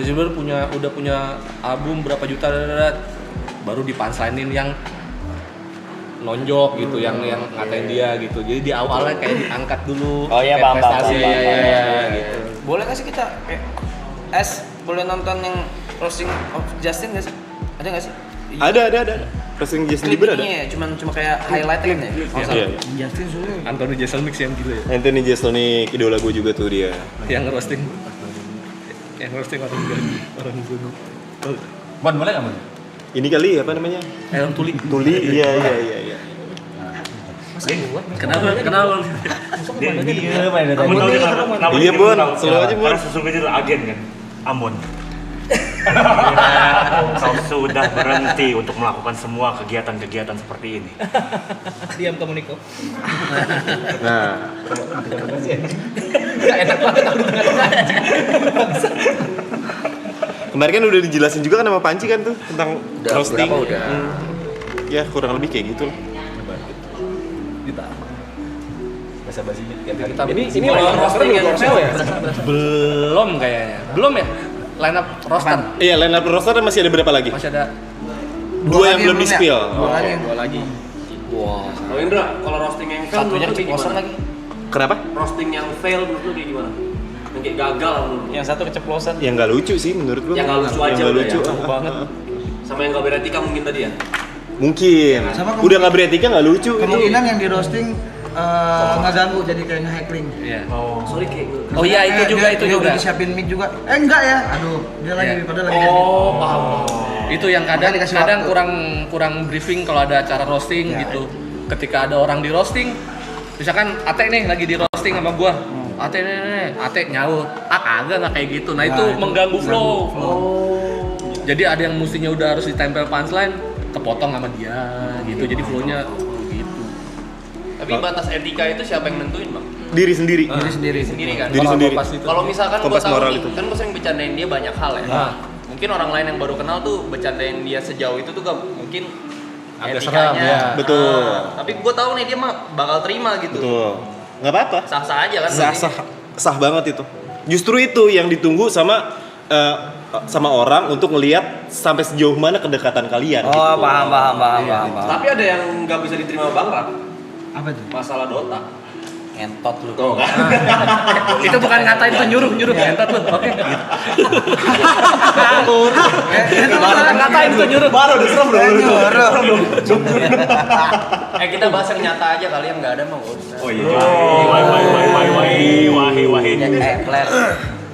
udah punya album berapa juta baru dipanslainin yang nonjok gitu, yang ngatain dia gitu. Jadi di awalnya kayak diangkat dulu. Oh iya, kayak bang, prestasi bang. gitu. Boleh gak sih kita boleh nonton yang roasting of Justin gak sih? Ada gak sih? Ada. Roasting Justin Bieber ada. Klipnya ya, cuma kayak highlight kan ya? Iya. Justin sulit. Anthony Jeselnik yang gila ya. Anthony Jeselnik, idola gue juga tuh dia. Yang roasting orang gunung. Bon, boleh nggak, Bon? Ini kali apa namanya? Elon Tuli. Iya. Kenapa? Iya, Bon. Selalu aja, Bon. Karena sesungguhnya itu agen kan, Ambon. Kau sudah berhenti untuk melakukan semua kegiatan-kegiatan seperti ini. Diam kamu Niko. Nah, Enak banget aku di tengah-tengah. kemarin kan udah dijelasin juga kan sama Panci kan tuh tentang roasting. Udah. Ya, kurang lebih kayak gitu lah. Basa-basinya. Ini roaster belum sel ya? Belum kayaknya. Belum ya? Line up roster. Iya, line up roster masih ada berapa lagi? Masih ada Dua yang belum di-spill. Dua lagi. Kalau Indra, kalau roasting yang fail Satunya menurut lu kayak keceplosan gimana? lagi. Kenapa? Roasting yang fail menurut lu kayak gimana? Yang kayak gagal menurut lu? Yang satu keceplosan. Yang nggak lucu sih menurut gua. Yang nggak lucu aja Yang nggak udah lucu ya. banget. Sama yang gak beretika mungkin tadi ya? Mungkin. Sama Udah nggak beretika nggak lucu itu. Kemungkinan yang di roasting nggak ganggu jadi kayak nge-hackling. Iya. Sorry kayak Oh iya itu juga. Dia udah disiapin mic juga. Enggak ya. Aduh, dia lagi Iya. padahal lagi. Paham. Itu yang kadang Makanya dikasih kadang waktu. kurang briefing kalau ada acara roasting Ya, gitu. Ketika ada orang di roasting, misalkan Ate nih lagi di roasting sama gua. Ate nyaut. Kagak nggak kayak gitu. Nah, itu mengganggu flow. Jadi ada yang mestinya udah harus ditempel punchline, kepotong sama dia gitu. Jadi flow-nya gitu. Tapi batas etika itu siapa yang nentuin, Bang? Diri sendiri. Diri sendiri kan. Diri sendiri. Kalau misalkan gua Kompas tahu moral nih, itu. kan gua sering bercandain dia banyak hal ya. Nah. Mungkin orang lain yang baru kenal tuh bercandain dia sejauh itu tuh gak mungkin Agak etikanya. seram, ya. Betul. Tapi gua tahu nih dia mah bakal terima gitu. Betul. Nggak apa-apa. Sah-sah aja kan. Sah banget itu. Justru itu yang ditunggu sama orang untuk ngelihat sampai sejauh mana kedekatan kalian. Oh, gitu. paham. Tapi ada yang nggak bisa diterima Bang Rat. Apa tuh? Masalah Dota. Entot lu. Tuh kan. Itu bukan ngatain, itu nyuruh entar lu. Oke. Ngatain itu nyuruh. Baru udah serem dong. Kita bahas yang nyata aja kali yang nggak ada mah nggak usah. Oh iya. Wahai. Player.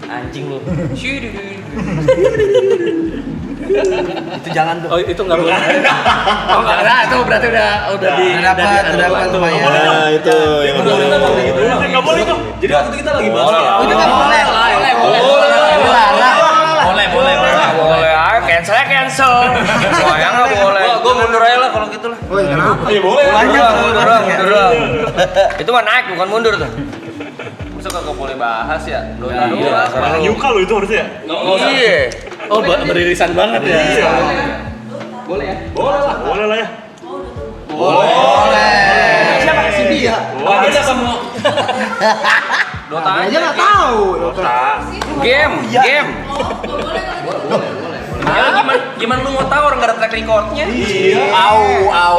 Anjing lu. Itu jangan tuh. Oh, itu enggak boleh. Oh, enggak ada. Itu berarti udah di Udah dapat lumayan. Nah, itu yang Nggak boleh tuh. Jadi waktu itu kita lagi bahas ya. Itu kan boleh. Boleh. Cancel. Soalnya nggak boleh. Gue mundur aja lah kalau gitu lah. Woi, kenapa? Ya boleh. Mundur doang. Itu mah naik bukan mundur tuh. Masa kagak boleh bahas ya? Iya. Yuka lo itu harusnya. Iya. Oh, beririsan banget ya. Iya. Boleh ya? Boleh lah ya. Boleh. Siapa si dia? Wah, kita kamu Dota Aja aja. nggak tahu. Game. Nah, gimana lu mau tahu orang nggak ada track recordnya? Iya.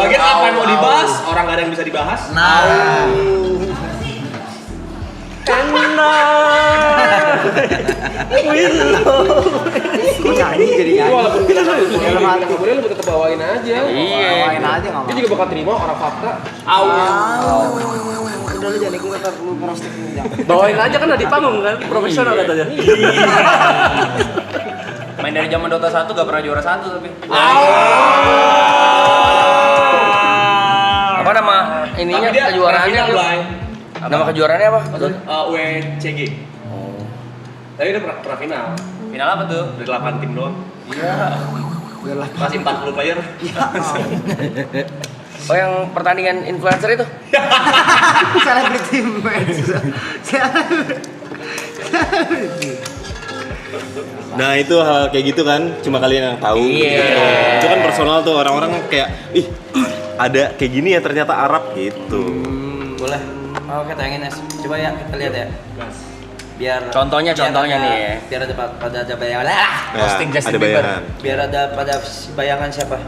Bagian apa yang mau dibahas? Orang nggak ada yang bisa dibahas. Nah. Kok nyanyi jadi Itu nyanyi? walaupun kita nggak tutup dalam hati, kemudian lu tetap bawain aja. Iya. Main aja nggak Dia apa-apa. juga bakal terima orang fakta. Udah lu jangan ikut lu ngerosting jangan. bawain aja kan di panggung kan, profesional katanya. Main dari zaman Dota 1 gak pernah juara 1 tapi. Apa nama ininya kejuaraannya? Nama kejuaraannya apa? WCG. Tapi udah pernah final. Final apa tuh? Dari 8 tim doang. Udah lah. Masih 40 player. Oh yang pertandingan influencer itu? Celebrity match. Nah itu hal kayak gitu kan, cuma kalian yang tahu. Iya. Itu kan personal tuh, orang-orang kayak, ih ada kayak gini ya ternyata Arab gitu. Boleh. Oh, kita tayangin Es. Coba ya kita lihat ya. Biar Contohnya nih ya. Biar ada bayangan. Posting ada bayangan. Biar ada pada bayangan siapa?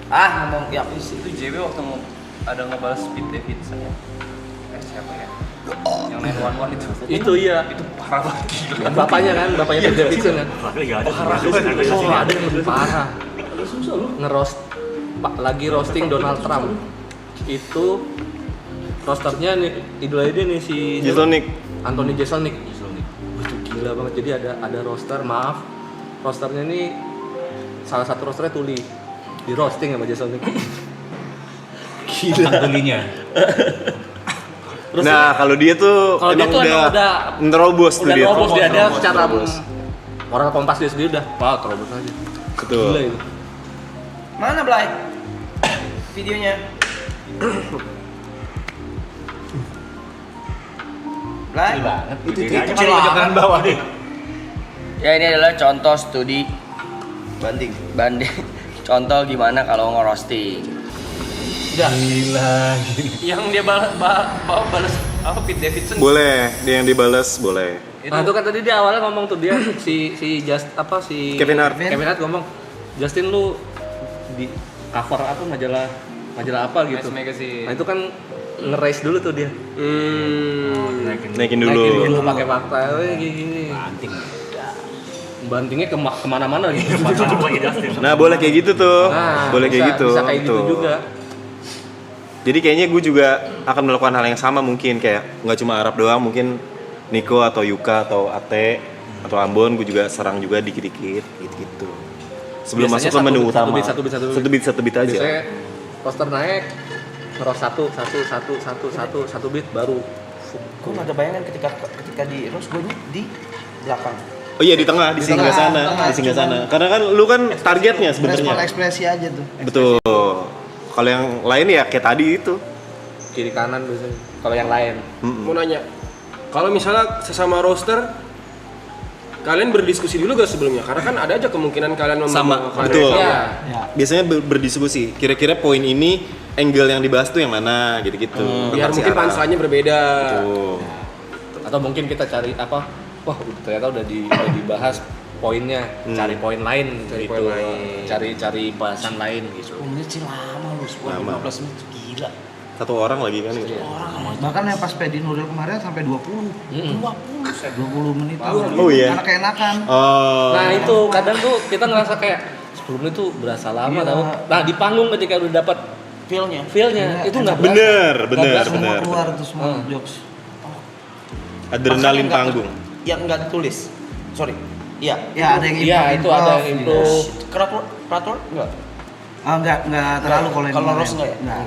Ngomong ya itu JW waktu ada ngebales Pete Davidson ya. Siapa ya? Yang 911 itu. Itu iya. Itu parah banget. Gila. Bapaknya Pete Davidson kan. Parah. Oh, ada yang lebih parah. Ngeroast lagi roasting Donald Trump. Itu rosternya nih idolanya dia nih si Jeselnik. Anthony Jeselnik. Itu gila banget. Jadi ada roster, rosternya ini salah satu rosternya Tuli. Di roasting sama Jeselnik. Gila tulinya. Nah kalau dia tuh Kalau dia tuh emang udah nerobos tuh dia. nerobos dia Nerobos, secara nerobos. orang Kompas dia sendiri udah, wah terobos aja. Betul. Gila itu. Mana Blay? Videonya. Blay? Itu Kecil jangan bawah deh. Ya ini adalah contoh studi banding. Contoh gimana kalau ngerosting. Gila. Yang dia balas apa Pete Davidson? Boleh, dia yang dibalas boleh. Nah itu kan tadi dia awalnya ngomong tuh dia si Kevin Hart. Kevin Hart ngomong, Justin lu di cover apa majalah apa gitu. Magazine. Nah itu kan nge-raise dulu tuh dia. Naikin dulu. Pakai fakta gini. Bantingnya kemana-mana gitu. Nah boleh kayak gitu tuh. Nah, Boleh kayak gitu. Bisa kayak gitu Tuh. juga. Jadi kayaknya gue juga akan melakukan hal yang sama mungkin, kayak nggak cuma Arab doang, mungkin Niko atau Yuka atau Ate atau Ambon gue juga serang juga dikit-dikit gitu. Sebelum Biasanya masuk ke menu utama. Satu bit aja. Biasanya poster naik, ngeros satu beat baru. Gue nggak ada bayangan ketika di Rose gue di belakang. Oh iya di tengah, di singgah sana, di singgah sana. Karena kan lu kan targetnya Respon sebenarnya. ekspresi aja tuh. Betul. Kalau yang lain ya kayak tadi itu. Kiri kanan biasanya. Kalau yang lain. Mau nanya, kalau misalnya sesama roster, kalian berdiskusi dulu gak sebelumnya? Karena kan ada aja kemungkinan kalian Sama, membawa betul. Iya. Biasanya berdiskusi. Kira-kira poin ini angle yang dibahas tuh yang mana gitu-gitu. biar Tentang si mungkin Arab. panselnya berbeda. Betul. Atau mungkin kita cari apa? Wah, ternyata udah dibahas poinnya, cari poin lain Cari gitu. poin lain. Cari bahasan lain gitu. 10 menit sih lama lu, 10 Lama. 15 menit gila. Satu orang lagi kan gitu. Bahkan yang pas Pedi Nuril kemarin sampai 20. 20 menit. Oh iya. Karena keenakan. Oh. Nah, itu kadang tuh kita ngerasa kayak 10 menit tuh berasa lama tau. Nah, di panggung ketika udah dapat Feel-nya. feel-nya itu nggak Bener. Semua keluar tuh semua jokes. Adrenalin panggung. Yang nggak ditulis. Sorry. Iya. Ya ada yang Iya, itu ada yang improve. Peraturan enggak? Enggak terlalu kalau yang Kalau kemarin. Rose enggak ya? Enggak.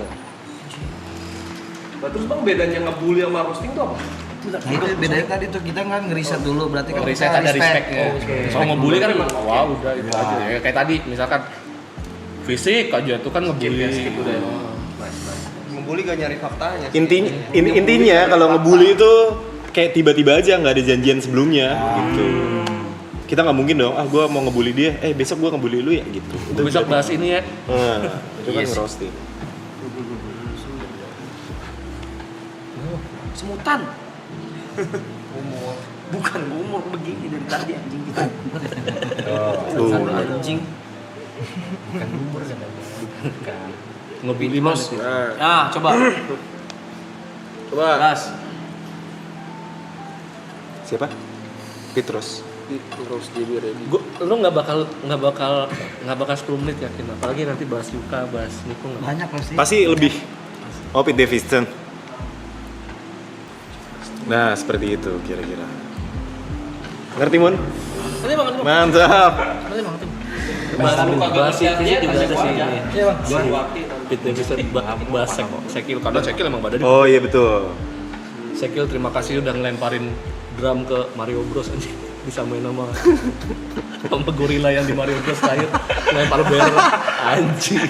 Nah, terus bang bedanya ngebully sama roasting tuh apa? Nah itu bedanya tadi tuh kita nggak ngeriset dulu berarti kan Riset kita ada respect-nya. Oh, Soal ngebully kan emang wah udah itu aja. Ya, kayak tadi misalkan Fisik aja tuh kan ngebully gitu deh. Ngebully gak nyari faktanya. Intinya kalau ngebully itu kayak tiba-tiba aja nggak ada janjian sebelumnya gitu. Kita nggak mungkin dong, gue mau ngebully dia, besok gue ngebully lu ya gitu. Itu Besok bahas ini ya. Itu kan roasting. Semutan. Bukan umur begini dari tadi anjing kita. Anjing. Bukan umur kan. Bukan. Ngebully Mas. Nah, coba. Gas. Siapa? Petrus. Lu nggak bakal 10 menit yakin, apalagi nanti bahas Yuka, bahas Niko nggak. Banyak pasti. Pasti lebih. Oh, Pete Davidson. Nah, seperti itu kira-kira. Ngerti, Mun? Nanti banget lu. Mantap. Nanti banget tuh. Bahas itu juga ada sih ini. Iya bang. Pete Davidson bahas Sekil, karena Sekil emang badannya. Oh iya betul. Sekil terima kasih udah ngelemparin drum ke Mario Bros anjing. Bisa main sama gorila yang di Mario Bros terakhir ngelempar barrel anjing.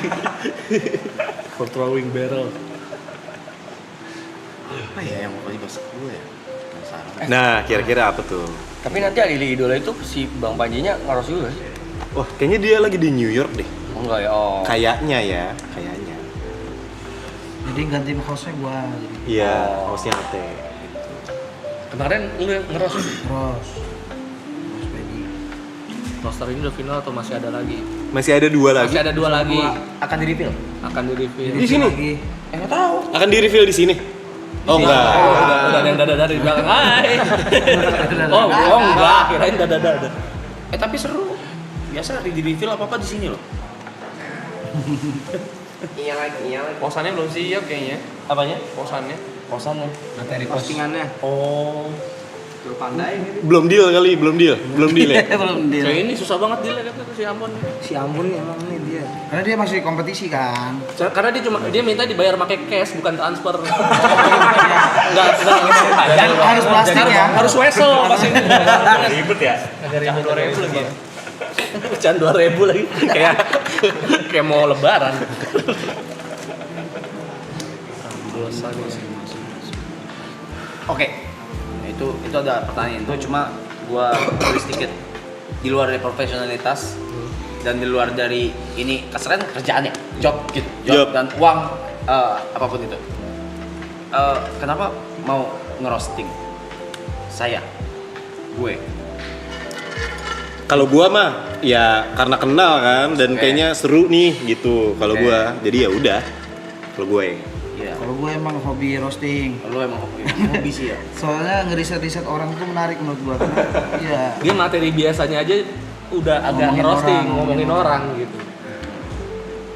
For throwing barrel. Apa ya yang mau dibahas gue ya? Nah, kira-kira apa tuh? Tapi nanti Adili Idola itu si Bang Panjinya ngaros juga sih? Wah, kayaknya dia lagi di New York deh. Oh enggak ya? Oh. Kayaknya ya, kayaknya. Jadi gantiin hostnya gua. Iya, hostnya Ate. Kemarin lu yang ngeros Terus. roster ini udah final atau masih ada lagi? Masih ada 2 lagi. Masih ada 2 lagi. Akan di reveal? Akan di reveal. Di sini. Enggak tahu. Akan di reveal di sini. Oh enggak. Udah ada yang dada dari belakang. Hai. Oh enggak, kirain dada. Tapi seru. Biasa di reveal apa-apa di sini loh. Iya lagi. Posannya belum siap kayaknya. Apanya? Posannya. Materi Postingannya. Oh. Tuh pandai ini. Belum deal ya? Belum deal. Kayak ini susah banget dia kata si Ambon. Si Ambon emang nih dia. Karena dia masih kompetisi kan. Karena dia minta dibayar pakai cash bukan transfer. Enggak. Harus plastik ya. Harus wesel pasti. Ribet ya? Pecahan 2.000 lagi. Pecahan 2.000 lagi. Kayak mau lebaran. Oke. Itu ada pertanyaan itu cuma gua tulis sedikit di luar dari profesionalitas dan di luar dari ini keseran kerjaannya job gitu job dan uang apapun itu kenapa mau ngerosting gue Kalau gua mah ya karena kenal kan dan kayaknya seru nih gitu kalau gua. Jadi ya udah. Kalau gue. iya Kalau gue emang hobi roasting. lu emang hobi sih ya Soalnya ngeriset-riset orang tuh menarik menurut gua. Iya. Dia materi biasanya aja udah agak Ngomongin roasting, orang, ngomongin orang gitu.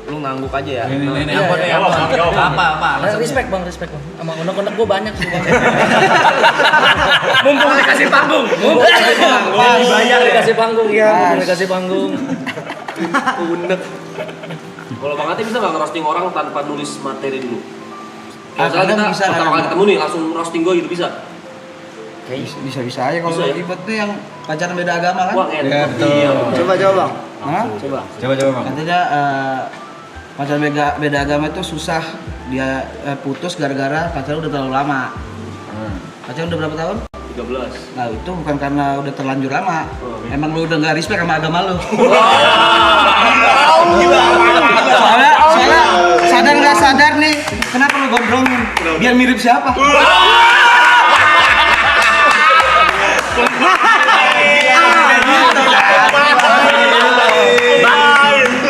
lu ngangguk aja ya Apa? Respect bang. Sama unek-unek gue banyak sih bang. Mumpung dikasih panggung. Dibayar dikasih panggung ya. Mumpung dikasih panggung. Unek. Kalau Bang Ate bisa nggak ngerosting orang tanpa nulis materi dulu? Kadang Misalnya kita bisa, pertama kali ketemu nih langsung roasting gue gitu bisa? Bisa aja kalau Bisa ya? ribet tuh yang pacaran beda agama kan. Wah enak. Iya. Coba Bang. Hah? Coba Bang. Katanya pacaran beda agama itu susah dia putus gara-gara pacaran udah terlalu lama. Pacaran udah berapa tahun? 13. Nah itu bukan karena udah terlanjur lama. Emang lu udah nggak respect sama agama lu. Soalnya sadar nggak sadar nih, kenapa lu gondrongin? Biar mirip siapa?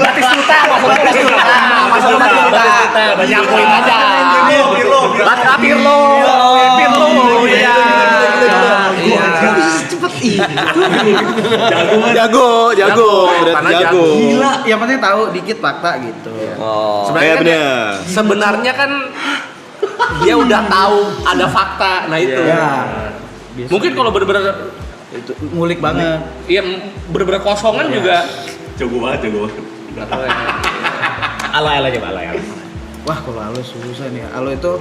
Batistuta, Nyakuin aja. Pirlo. Iya. Cepet itu. Jago. Berarti jago. Gila, yang penting tahu dikit fakta gitu. Sebenarnya kan dia udah tahu ada fakta. Nah itu. Ya. Mungkin kalau bener-bener Itu ngulik banget. iya bener-bener kosongan juga. Jago banget. Ala coba ala. Wah, kalau Alo susah nih. Alo itu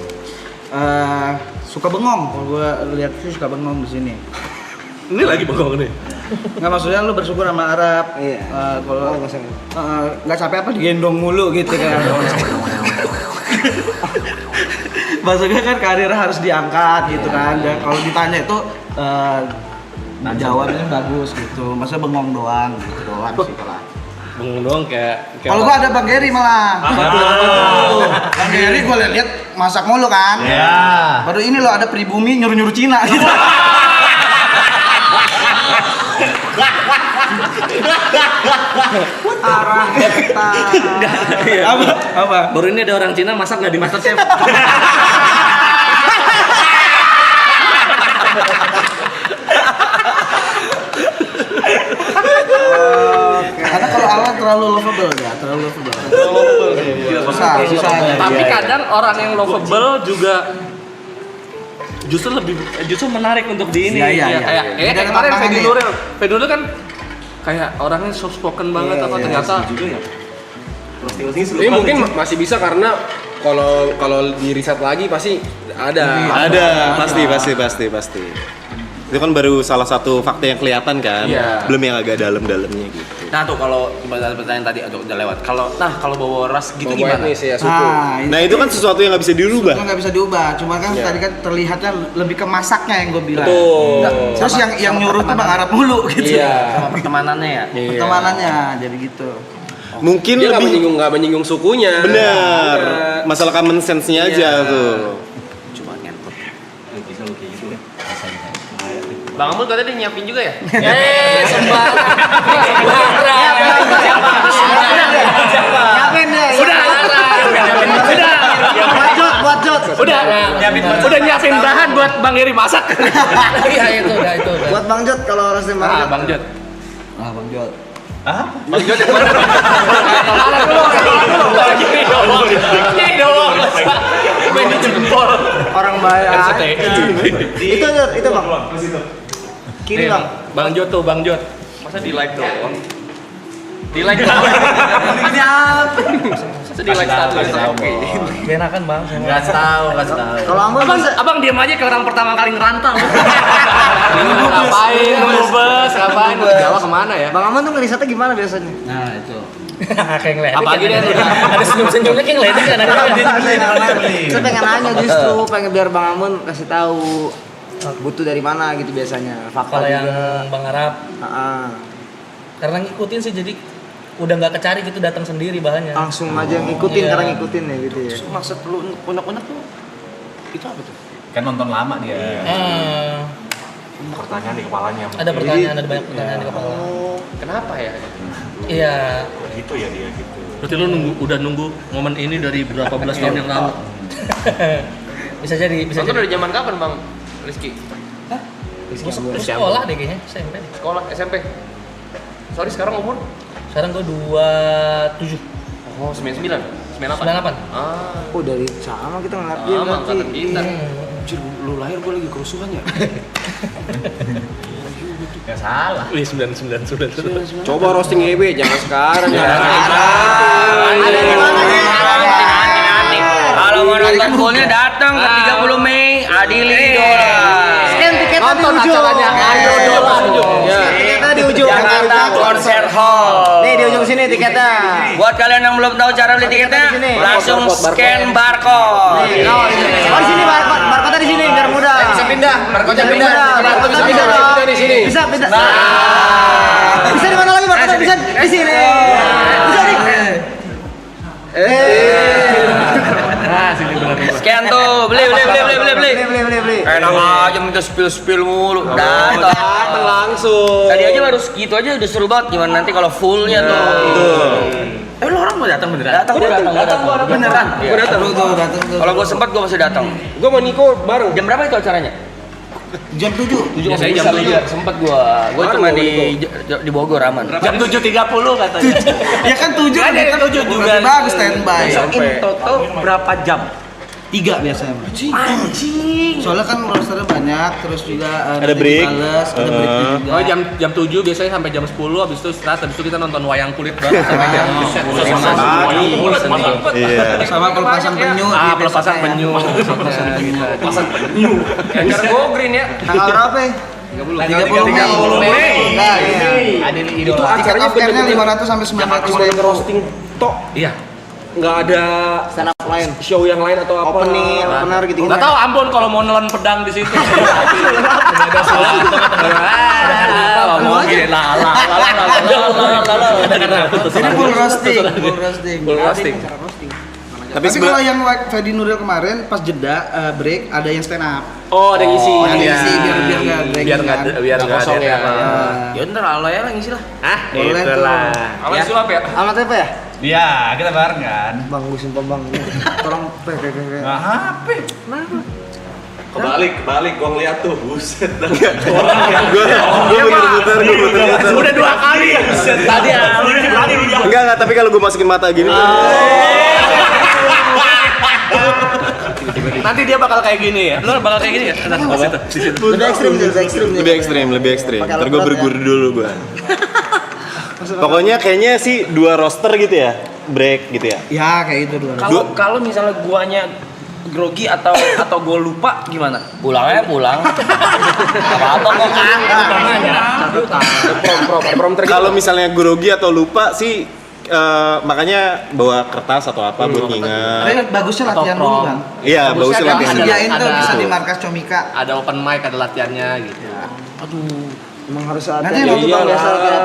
suka bengong. Kalau gua lihat sih suka bengong di sini. Ini lagi bengong nih. Nggak, maksudnya lu bersyukur sama Arab. Iya. Kalau nggak capek apa digendong mulu gitu kan. Maksudnya kan karir harus diangkat gitu kan. Dan kalau ditanya itu jawabnya bagus gitu. Masa bengong doang gitu doang sih kalau. Bengong doang kayak Kalau gua ada Bang Geri malah. Bang Geri gua lihat masak mulu kan. Iya. Baru ini loh ada pribumi nyuruh-nyuruh Cina gitu. Arah kita. Apa? baru ini ada orang Cina masak nggak di MasterChef. Karena kalau Alan terlalu lovable ya, terlalu lovable. Susah. Tapi kadang orang yang lovable juga justru menarik untuk di ini. Iya. Kayak kemarin Fedi Nuril kan kayak orangnya soft spoken banget ternyata juga ya. Ini mungkin masih bisa karena kalau di riset lagi pasti ada. Ada, pasti. Itu kan baru salah satu fakta yang kelihatan kan, belum yang agak dalam-dalamnya gitu. Nah tuh kalau pertanyaan tadi udah lewat. Kalau bawa ras gitu gimana? Etnis ya, suku. Nah itu kan sesuatu yang nggak bisa dirubah. Itu nggak bisa diubah, cuma kan tadi kan terlihatnya lebih ke masaknya yang gue bilang. Betul. Terus yang nyuruh tuh Bang Arab mulu gitu. Iya. Sama pertemanannya ya. Pertemanannya jadi gitu. Mungkin Dia lebih nggak menyinggung sukunya. benar. Masalah common sense-nya aja tuh. Coba ngentot. Bisa lu kayak gitu ya. Bang Amul katanya dia nyiapin juga ya? Ngapain deh? Buat jod. udah nyiapin bahan buat Bang Heri masak. Iya itu udah. Buat Bang Jod kalau roasting Bang Jod. Bang Jod. Bang Jod. Bang Jod yang mana? Ini doang. Main di jempol. Orang baik. Itu Bang. Kiri Bang. Bang Jod tuh, Bang Jod. Masa di like doang? Di like doang? Masa di like status? Enakan Bang. Kasih tahu. Kalau Amul Abang diam aja kayak orang pertama kali ngerantau. Ngapain? Ngebes, ngapain? Ke Jawa kemana ya? Bang Amul tuh ngerisetnya gimana biasanya? Nah itu. Kayak ngeledek. Apalagi dia ada senyum-senyumnya kayak ngeledek kan. Saya pengen nanya justru, pengen biar Bang Amun kasih tahu butuh dari mana gitu biasanya. Fakta Kalau yang juga. Bang Arab, karena ngikutin sih jadi udah nggak kecari gitu, datang sendiri bahannya. Langsung aja ngikutin, karena ngikutin ya gitu ya. Maksud lu unek-unek tuh itu apa tuh? Kan nonton lama dia. Pertanyaan di kepalanya. Ada pertanyaan, ada banyak pertanyaan di kepala. Kenapa ya? Iya. Gitu ya dia gitu. Berarti lu udah nunggu momen ini dari berapa belas tahun yang lalu? Bisa jadi. Nonton dari zaman kapan Bang Rizky? Lu sekolah deh kayaknya, SMP deh. Sekolah SMP. Sorry sekarang umur? Sekarang gue 27. Oh 99? 98? 98. Ah. Oh dari sama kita ngeliat dia Sama berarti. angkatan kita. Anjir, lu lahir gua lagi kerusuhan ya? Gak salah. Wih 99. Coba roasting EB, jangan sekarang. Ada di mana nih? Kalau mau nonton fullnya datang ke 30 Mei, adili idola. Scan tiketnya di Nonton ujung. acaranya Ayo Dola. Tiketnya di ujung. Jakarta Konser Hall. Nih di ujung sini tiketnya. Buat kalian yang belum tahu cara beli tiketnya, langsung scan barcode. Oh di sini barcode, barcode di sini biar mudah. Bisa pindah, barcode pindah. Barcode bisa Bisa pindah di sini. Bisa pindah. Bisa di mana lagi barcode? Bisa di sini. Bisa di. Scan tuh, beli. Beli. Enak aja minta spill mulu. Datang langsung. Tadi aja baru segitu aja udah seru banget. Gimana nanti kalau fullnya tuh? Lu orang mau datang beneran? Datang beneran. Gua datang. Kalau gua sempat gua masih datang. Gua sama Niko bareng. Jam berapa itu acaranya? Jam 7. Biasanya jam 7. Sempet gua cuma di Bogor aman. Jam 7.30 katanya. Ya kan 7 kan Ada 7 juga. bagus standby. In total berapa jam? 3 biasanya. Anjing. Soalnya kan rosternya banyak, terus juga Ada break. dibales, ada breaknya juga. Oh jam 7 biasanya sampai jam 10, habis itu istirahat, habis itu kita nonton wayang kulit bareng sampai jam 10. Iya. Sama pelepasan penyu. Pelepasan penyu. Pasang penyu. Acara go green ya. Tanggal berapa? 30 Mei. Nah, Ada di Itu idola. tiket acaranya off-airnya bener-bener 500 sampai 900 cuma yang roasting tok. Iya. Nggak ada Stand up lain. show yang lain atau apa. Opening, opener gitu. Nggak tahu Ambon kalau mau nelen pedang di situ. Ada suara. Ngomong gini lala. Ini full roasting. Tapi Tapi kalau yang Fedi Nuril kemarin pas jeda break ada yang stand up. Oh, ada yang isi. Ada yang isi biar nggak break. biar nggak kosong ada. ya. Ya ntar Aloy lah ngisi lah. Boleh tuh. Kalau sulap ya? Alamat apa ya? Iya, kita bareng kan. Bang, gue sumpah bang. Tolong Nggak HP. Kebalik, gua ngeliat tuh, buset. Gua muter-muter. Udah 2 kali ya. Tadi Enggak, tapi kalau gua masukin mata gini. nanti dia bakal kayak gini ya. Lu bakal kayak gini ya? Lebih ekstrim. Lebih ekstrim. Ntar gua berguru dulu gua. Pokoknya kayaknya sih 2 roster gitu ya, break gitu ya. Ya kayak itu dulu. Kalau misalnya guanya grogi atau gue lupa gimana? Pulang aja pulang. Apa-apa kok Prom Kalau misalnya grogi atau lupa sih makanya bawa kertas atau apa buat nginget. Tapi bagusnya latihan dulu kan. Iya, bagusnya latihan dulu. Sediain tuh Ada. bisa di markas Comika. ada open mic, ada latihannya gitu. Emang harus ada. Nanti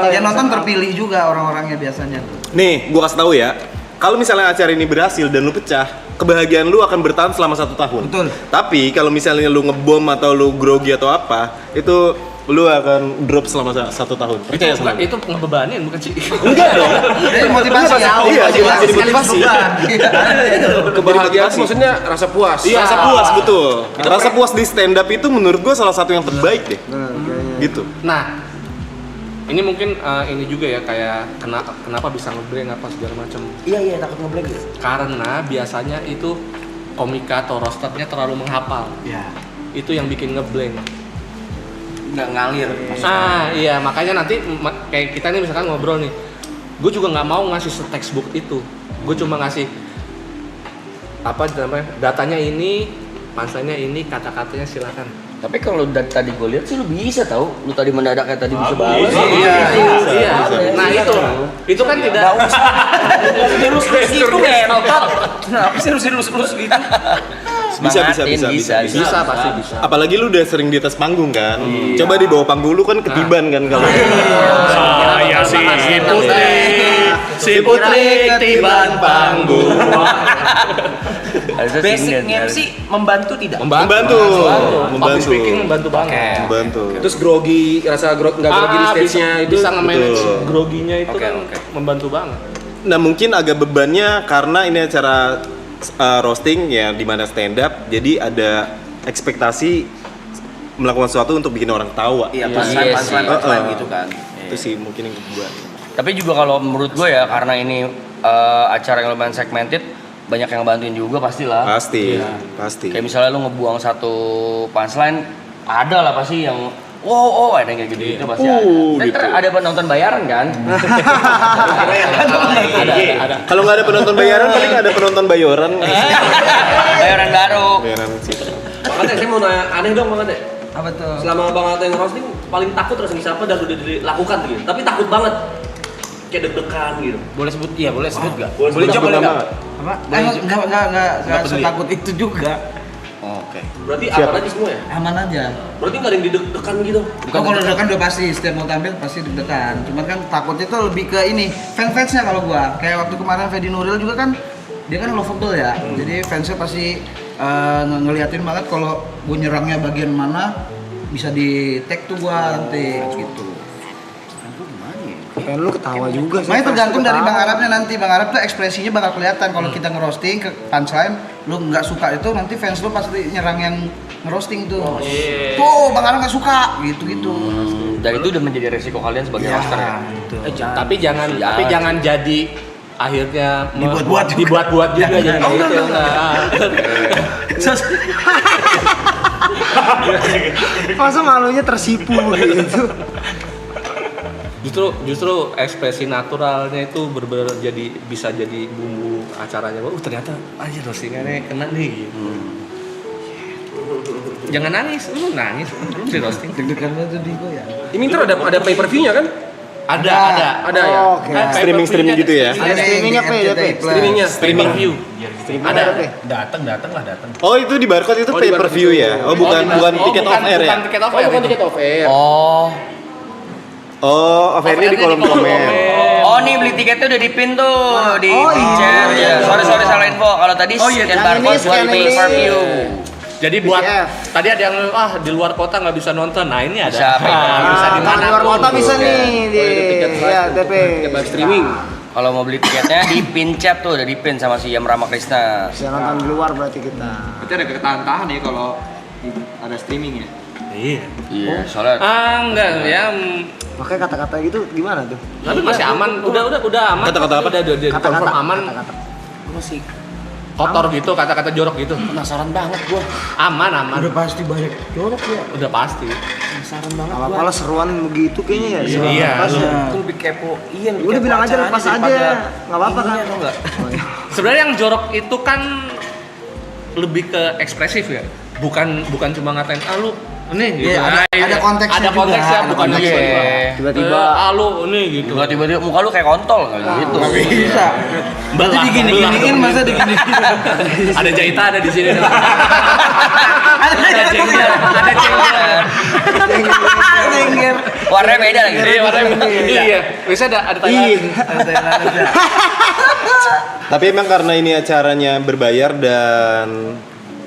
yang nonton terpilih juga orang-orangnya biasanya. Nih, gua kasih tahu ya. Kalau misalnya acara ini berhasil dan lu pecah, kebahagiaan lu akan bertahan selama 1 tahun. Betul. Tapi kalau misalnya lu ngebom atau lu grogi atau apa, itu lu akan drop selama 1 tahun. Percaya sama gue. Itu ngebebanin bukan sih? Enggak dong. Jadi motivasi ya. Iya, jadi motivasi. Kebahagiaan itu maksudnya rasa puas. Iya, rasa puas betul. Rasa puas di stand up itu menurut gua salah satu yang terbaik deh. Gitu. Nah, ini mungkin ini juga ya kayak kenapa bisa ngeblank apa segala macam. Iya takut ngeblank gitu. Karena biasanya itu komika atau rosternya terlalu menghafal. Ya. Itu yang bikin ngeblank. Nggak ngalir. Iya, makanya nanti kayak kita nih misalkan ngobrol nih. Gue juga nggak mau ngasih textbook itu. Gue cuma ngasih apa namanya? Datanya ini, punchline-nya ini, kata-katanya silakan. Tapi kalau dari tadi gue lihat sih lu bisa tahu. Lu tadi mendadak kayak tadi bisa balas. Iya. Nah, itu kan tidak Lurus-lurus gitu kan. Kenapa sih lurus-lurus gitu? Bisa. bisa pasti bisa. Apalagi lu udah sering di atas panggung kan. Coba di bawah panggung lu kan ketiban kan kalau. Saya si putri ketiban panggung. Basicnya MC membantu tidak? Membantu. Public speaking membantu banget. Membantu. Terus grogi, rasa nggak grogi di stage-nya itu. Bisa nge-manage betul. groginya itu kan membantu banget. Nah, mungkin agak bebannya karena ini acara roasting ya di mana stand up, jadi ada ekspektasi melakukan sesuatu untuk bikin orang tawa. Iya, punchline gitu kan. Itu sih mungkin yang kedua. Tapi juga kalau menurut gue ya karena ini acara yang lumayan segmented, banyak yang bantuin juga pastilah. Pasti. Kayak misalnya lu ngebuang satu punchline, ada lah pasti yang wow, ada yang kayak gitu pasti ada. Dan Gitu. ada penonton bayaran kan? Ada. Kalau nggak ada penonton bayaran, paling ada penonton bayoran. Bayaran baru. Bayaran sih. Bang Ade, saya mau nanya aneh dong Bang Ade. Apa tuh? Selama Bang Ade nge-roasting paling takut rasanya siapa dan udah dilakukan gitu. Tapi takut banget. Kayak deg-degan gitu. Boleh sebut gak? Boleh coba boleh enggak? Apa? Enggak setakut itu juga. Oke. Berarti aman aja semua ya? Aman aja. Berarti nggak ada yang deg-degan gitu. Kalau deg-degan udah pasti, setiap mau tampil pasti deg-degan. Cuman kan takutnya tuh lebih ke ini, fans-fansnya kalau gua. Kayak waktu kemarin Fedi Nuril juga kan, dia kan lovable ya. Jadi fansnya pasti ngeliatin banget kalau gua nyerangnya bagian mana, bisa di tag tuh gua nanti gitu. Fan lu ketawa juga sih. Makanya tergantung dari Bang Arabnya nanti. Bang Arab tuh ekspresinya bakal kelihatan kalau kita ngerosting ke punchline, lu nggak suka itu nanti fans lu pasti nyerang yang ngerosting tuh. Tuh Bang Arab nggak suka gitu-gitu. Dan itu udah menjadi resiko kalian sebagai roster ya. Tapi jangan jadi akhirnya dibuat-buat juga jadi kayak gitu. Masa malunya tersipu gitu. Justru ekspresi naturalnya itu benar-benar bisa jadi bumbu acaranya. Ternyata aja roastingannya kena nih gitu. Jangan nangis, lu nangis, lu di roasting. Deg-degan banget tuh di gua ya. Ini ntar ada pay per view-nya kan? Ada ya. Oke. Streaming gitu ya. Ada streamingnya Streaming view. Ada. Datang lah. Oh itu di barcode itu pay per view ya? Oh bukan tiket off air ya? Bukan tiket off air. Bukan tiket off air. Oh off airnya di kolom komen. Oh nih beli tiketnya udah dipin tuh di share ya. Sorry salah info. Kalau tadi scan barcode buat pay per view. Jadi buat tadi ada yang di luar kota nggak bisa nonton, nah ini ada. Bisa di mana? Di luar kota bisa nih di TP. Tiket live streaming. Kalau mau beli tiketnya di pin chat tuh, udah dipin sama si Yam Ramakrisna. Bisa nonton di luar berarti kita. Berarti ada ketahan-tahan ya kalau ada streaming ya. Iya, soalnya Enggak ya. Makanya kata-kata gitu gimana tuh? Tapi masih aman, udah aman. Kata-kata apa? Udah confirm aman. Masih Kotor gitu, kata-kata jorok gitu. penasaran banget gua. Aman. udah pasti banyak jorok ya. Udah pasti. Penasaran banget. Apa-apa seruan begitu kayaknya ya. Iya. Lu lebih kepo. Iya, Udah bilang aja lepas aja. Enggak apa-apa kan. Sebenarnya yang jorok itu kan lebih ke ekspresif ya. Bukan cuma ngatain lu ini gitu. Ada konteksnya juga. Konteksnya bukan Tiba-tiba lu ini gitu. Tiba-tiba muka lu kayak kontol kayak gitu. Enggak bisa. Berarti digini-giniin masa digini-giniin. Ada jahitan ada di sini. Ada jengger. Jengger. Warnanya beda lagi. Iya, warnanya beda. Iya. Biasanya ada Thailand. Tapi emang karena ini acaranya berbayar dan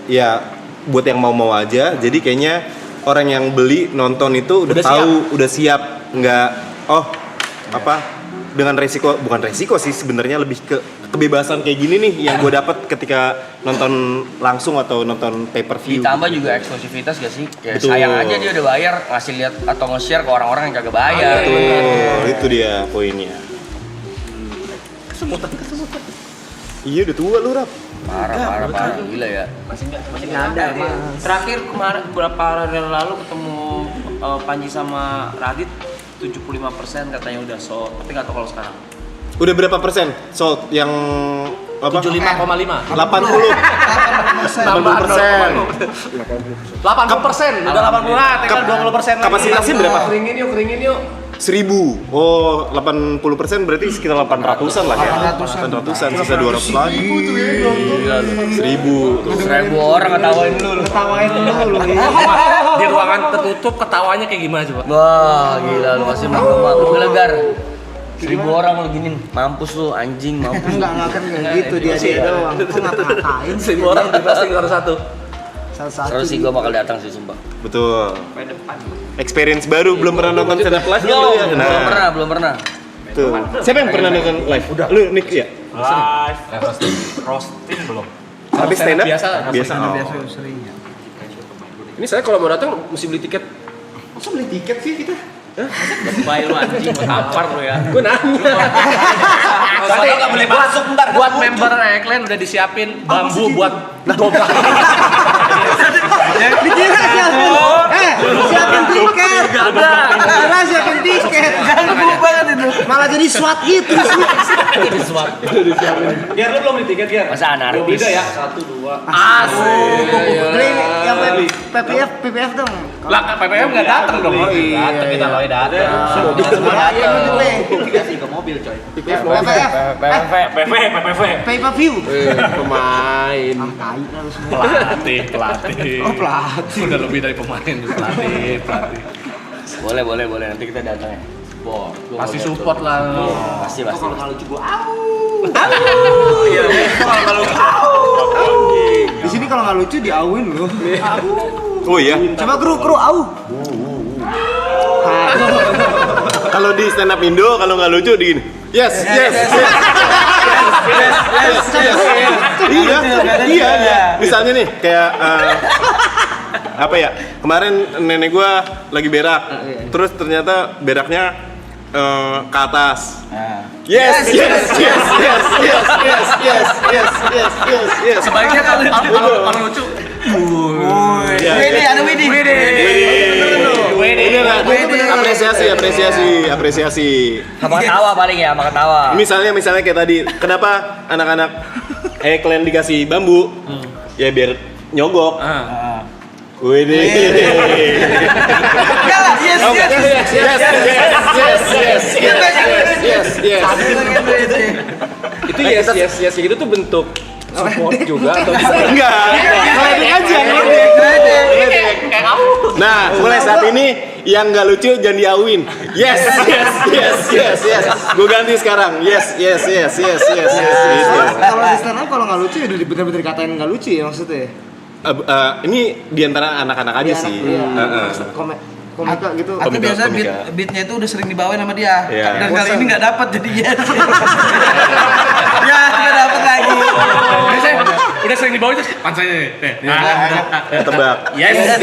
ya buat yang mau aja, jadi kayaknya orang yang beli nonton itu udah tahu, udah siap, nggak dengan bukan resiko sih sebenarnya, lebih ke kebebasan kayak gini nih yang gue dapat ketika nonton langsung atau nonton pay per view. Ditambah juga eksklusivitas gak sih? Kayak Betul. sayang aja dia udah bayar ngasih lihat atau nge-share ke orang-orang yang kagak bayar. Betul, itu dia poinnya. Iya udah tua lu, Rap. Parah gila ya. Masih nggak ada. Terakhir kemarin beberapa hari yang lalu ketemu Panji sama Radit 75% katanya udah sold, tapi nggak tahu kalau sekarang. Udah berapa persen sold yang apa? 75,5. 80. 80%. 80%, udah 80 lah, tinggal 20% lagi. Kapasitasnya berapa? Keringin yuk. 1000. Oh, 80% berarti sekitar 800-an lah ya. 800-an, sisa 200 lagi. 1000. 1000 orang ngetawain lu. Di ruangan tertutup ketawanya kayak gimana coba? Wah, gila lu masih mau gelegar. 1000 orang lu giniin, mampus lu anjing, mampus. Enggak akan kayak gitu dia doang. Kok ngata-ngatain 1000 orang di plastik satu. Terus sih gua bakal datang sih sumpah. Betul. Experience baru, belum pernah nonton stand up live kan lu ya? Belum pernah. Tuh. Siapa yang pernah nonton live? Udah. Lu Nick ya? Live. Roasting belum. Tapi stand up biasa. sering ya. Ini saya kalau mau datang mesti beli tiket. Masa beli tiket sih kita? Baik lu anjing, tampar lu ya. Gue nanya. Soalnya nggak boleh masuk ntar. Buat member Eklen udah disiapin bambu buat dobrak. Dikira siapin. Siapin tiket. Karena siapin tiket. Ganggu banget itu. Malah jadi SWAT gitu. Jadi swap. Biar lu belum beli tiket, Biar. Masa anarkis. Beda ya, 1, 2. Beli yang PPF dong. Lah PPM nggak datang dong. Datang kita loh, datang. Semua datang. Dikasih ke mobil, coy. PPF. PPV. Pay per view. Pemain. Tai lah lu semua. Pelatih. Oh, pelatih. Udah lebih dari pemain pelatih. Boleh nanti kita datang ya. Pasti support lah. Pasti. Kalau nggak lucu gua Iya. Kalau Di sini kalau nggak lucu diauin lu. Oh iya. Coba kru au. Kalau di stand up Indo kalau nggak lucu di gini. Yes. Iya. Misalnya nih kayak apa ya? Kemarin nenek gua lagi berak. Terus ternyata beraknya ke atas. Yes. sebaiknya kalau lucu. Wede. Apresiasi. Sama ketawa paling ya, sama ketawa. Misalnya kayak tadi, kenapa anak-anak Eklen dikasih bambu? Ya biar nyogok. Widih. Itu yes gitu tuh bentuk support juga atau Enggak. Ngeledek aja. Nah, mulai saat ini yang nggak lucu jangan diawin. Yes. Gue ganti sekarang. Yes. Kalau di stand up kalau nggak lucu ya udah bener-bener dikatain nggak lucu ya maksudnya. Ini diantara anak-anak aja sih. Komika gitu. Atau Komika, biasa komika. beatnya itu udah sering dibawain sama dia. Iya. Dan kali ini nggak dapat jadi yes. Ya nggak dapat lagi. Biasanya udah sering dibawa itu pansanya nih. Tebak. Yes.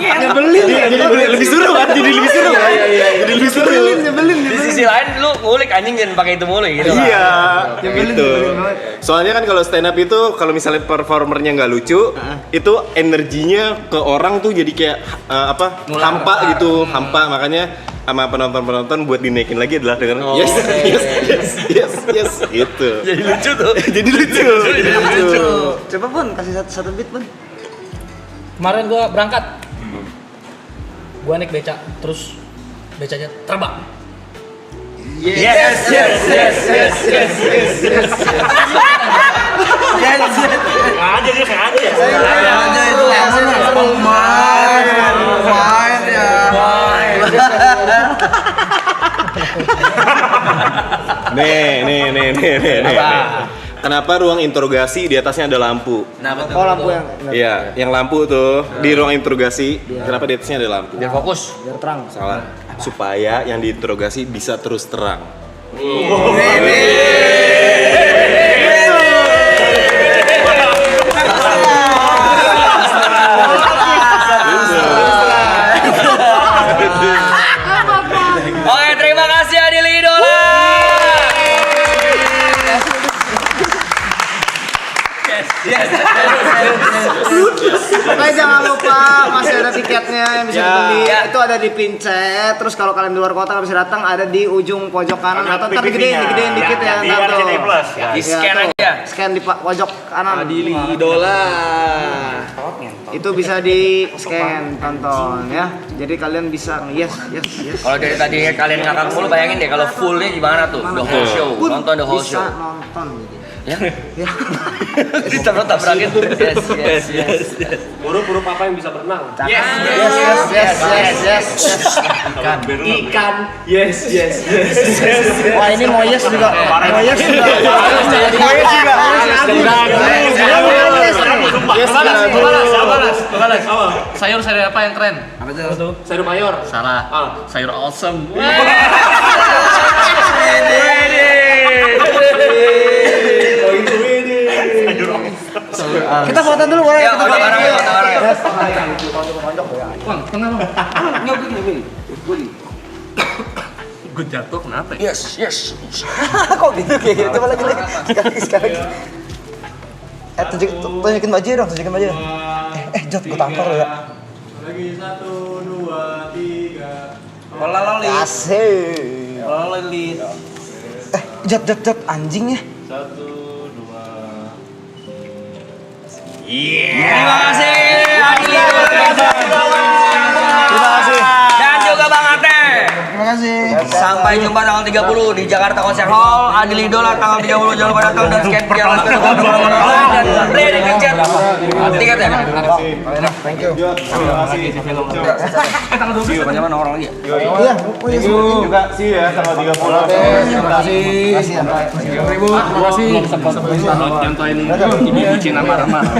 Nyebelin. Jadi lebih seru kan? Jadi lebih seru kan? Jadi lebih seru. Di sisi lain lu ngulik anjing jangan pakai itu mulu gitu. Iya, gitu. Soalnya kan kalau stand up itu kalau misalnya performernya nggak lucu, itu energinya ke orang tuh jadi kayak hampa gitu, hampa. Makanya sama penonton buat dinaikin lagi adalah dengan yes gitu. Jadi lucu tuh. Jadi lucu. Coba Bun, kasih satu beat Bun. Kemarin gua berangkat. Gua naik beca, terus becanya terbang. Yes. Ada dia kayak ada ya. Aja itu main ya. Nih. Kenapa ruang interogasi di atasnya ada lampu? Nah, betul. Oh lampu yang Iya, yang lampu tuh di ruang interogasi. Kenapa di atasnya ada lampu? Biar fokus. biar terang. Salah. Supaya yang diinterogasi bisa terus terang. Oke, terima kasih Adil Idola. Pokoknya jangan lupa masih ada tiketnya yang bisa dibeli. Itu ada di Pincet. Terus kalau kalian di luar kota nggak bisa datang, ada di ujung pojok kanan atau ntar digedein dikit ya. Ntar tuh. Di scan aja. Scan di pojok kanan. Adili Idola. Itu bisa di scan, tonton ya. Jadi kalian bisa yes. Kalau dari tadi kalian ngakak mulu, bayangin deh kalau fullnya gimana tuh, the whole show, nonton the whole show. Bisa nonton. Ya? Ditabrak-tabrakin. Yes. Huruf-huruf apa yang bisa berenang? Yes. Ikan. Yes. Wah ini mau yes juga. Balas. Sayur apa yang keren? Apa tuh? Sayur mayor. Salah. Sayur awesome. Kita foto dulu boleh? Ya, foto bareng. Gue jatuh kenapa ya? Yes. Kok gitu kayak gitu? Coba lagi. Sekali. Tunjukin baju dong, Jot, gue tampar lo ya. Lagi 1, 2, 3. Olah loli. Asik. Loli. Jot, anjing ya. 1, 2. Terima kasih. Terima kasih. Dan juga Bang Ate. Terima kasih. Sampai jumpa tanggal 30 di Jakarta Konser Hall. Adil Idola tanggal 30 jangan lupa datang dan scan QR code dan play di Pincet. Tiket ya. Thank you. Mana orang lagi ya? Iya, Juga see you ya tanggal 30. terima kasih. Terima kasih. Belum sempat nyantain ibu bucin marah-marah.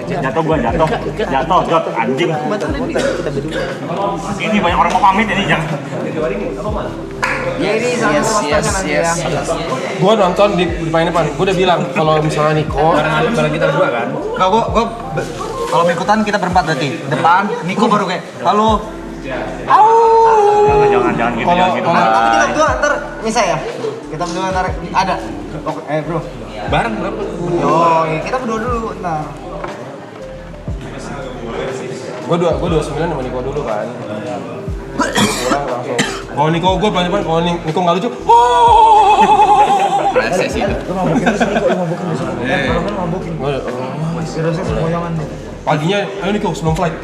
Jatuh, Jot, anjing. Ini banyak orang mau pamit ini, jangan. Yes. Gua nonton di depan depan. Gua udah bilang kalau misalnya Niko Barang kita berdua kan? Enggak, gua kalau mau ikutan kita berempat berarti. Depan, Niko baru kayak halo. Jangan gitu. Tapi kita berdua ntar bisa ya? Kita berdua ntar ada. Oke, bro. Bareng berapa? Kita berdua dulu ntar. Gua 29 sama Niko dulu kan. Pulang langsung Kalau Niko gue pelan depan, kalau Niko nggak lucu, Proses itu. Lu mabukin terus Niko, lu mabukin besok. Kalau kan mabukin. Biar saya sempoyongan nih. paginya, ayo Niko sebelum flight.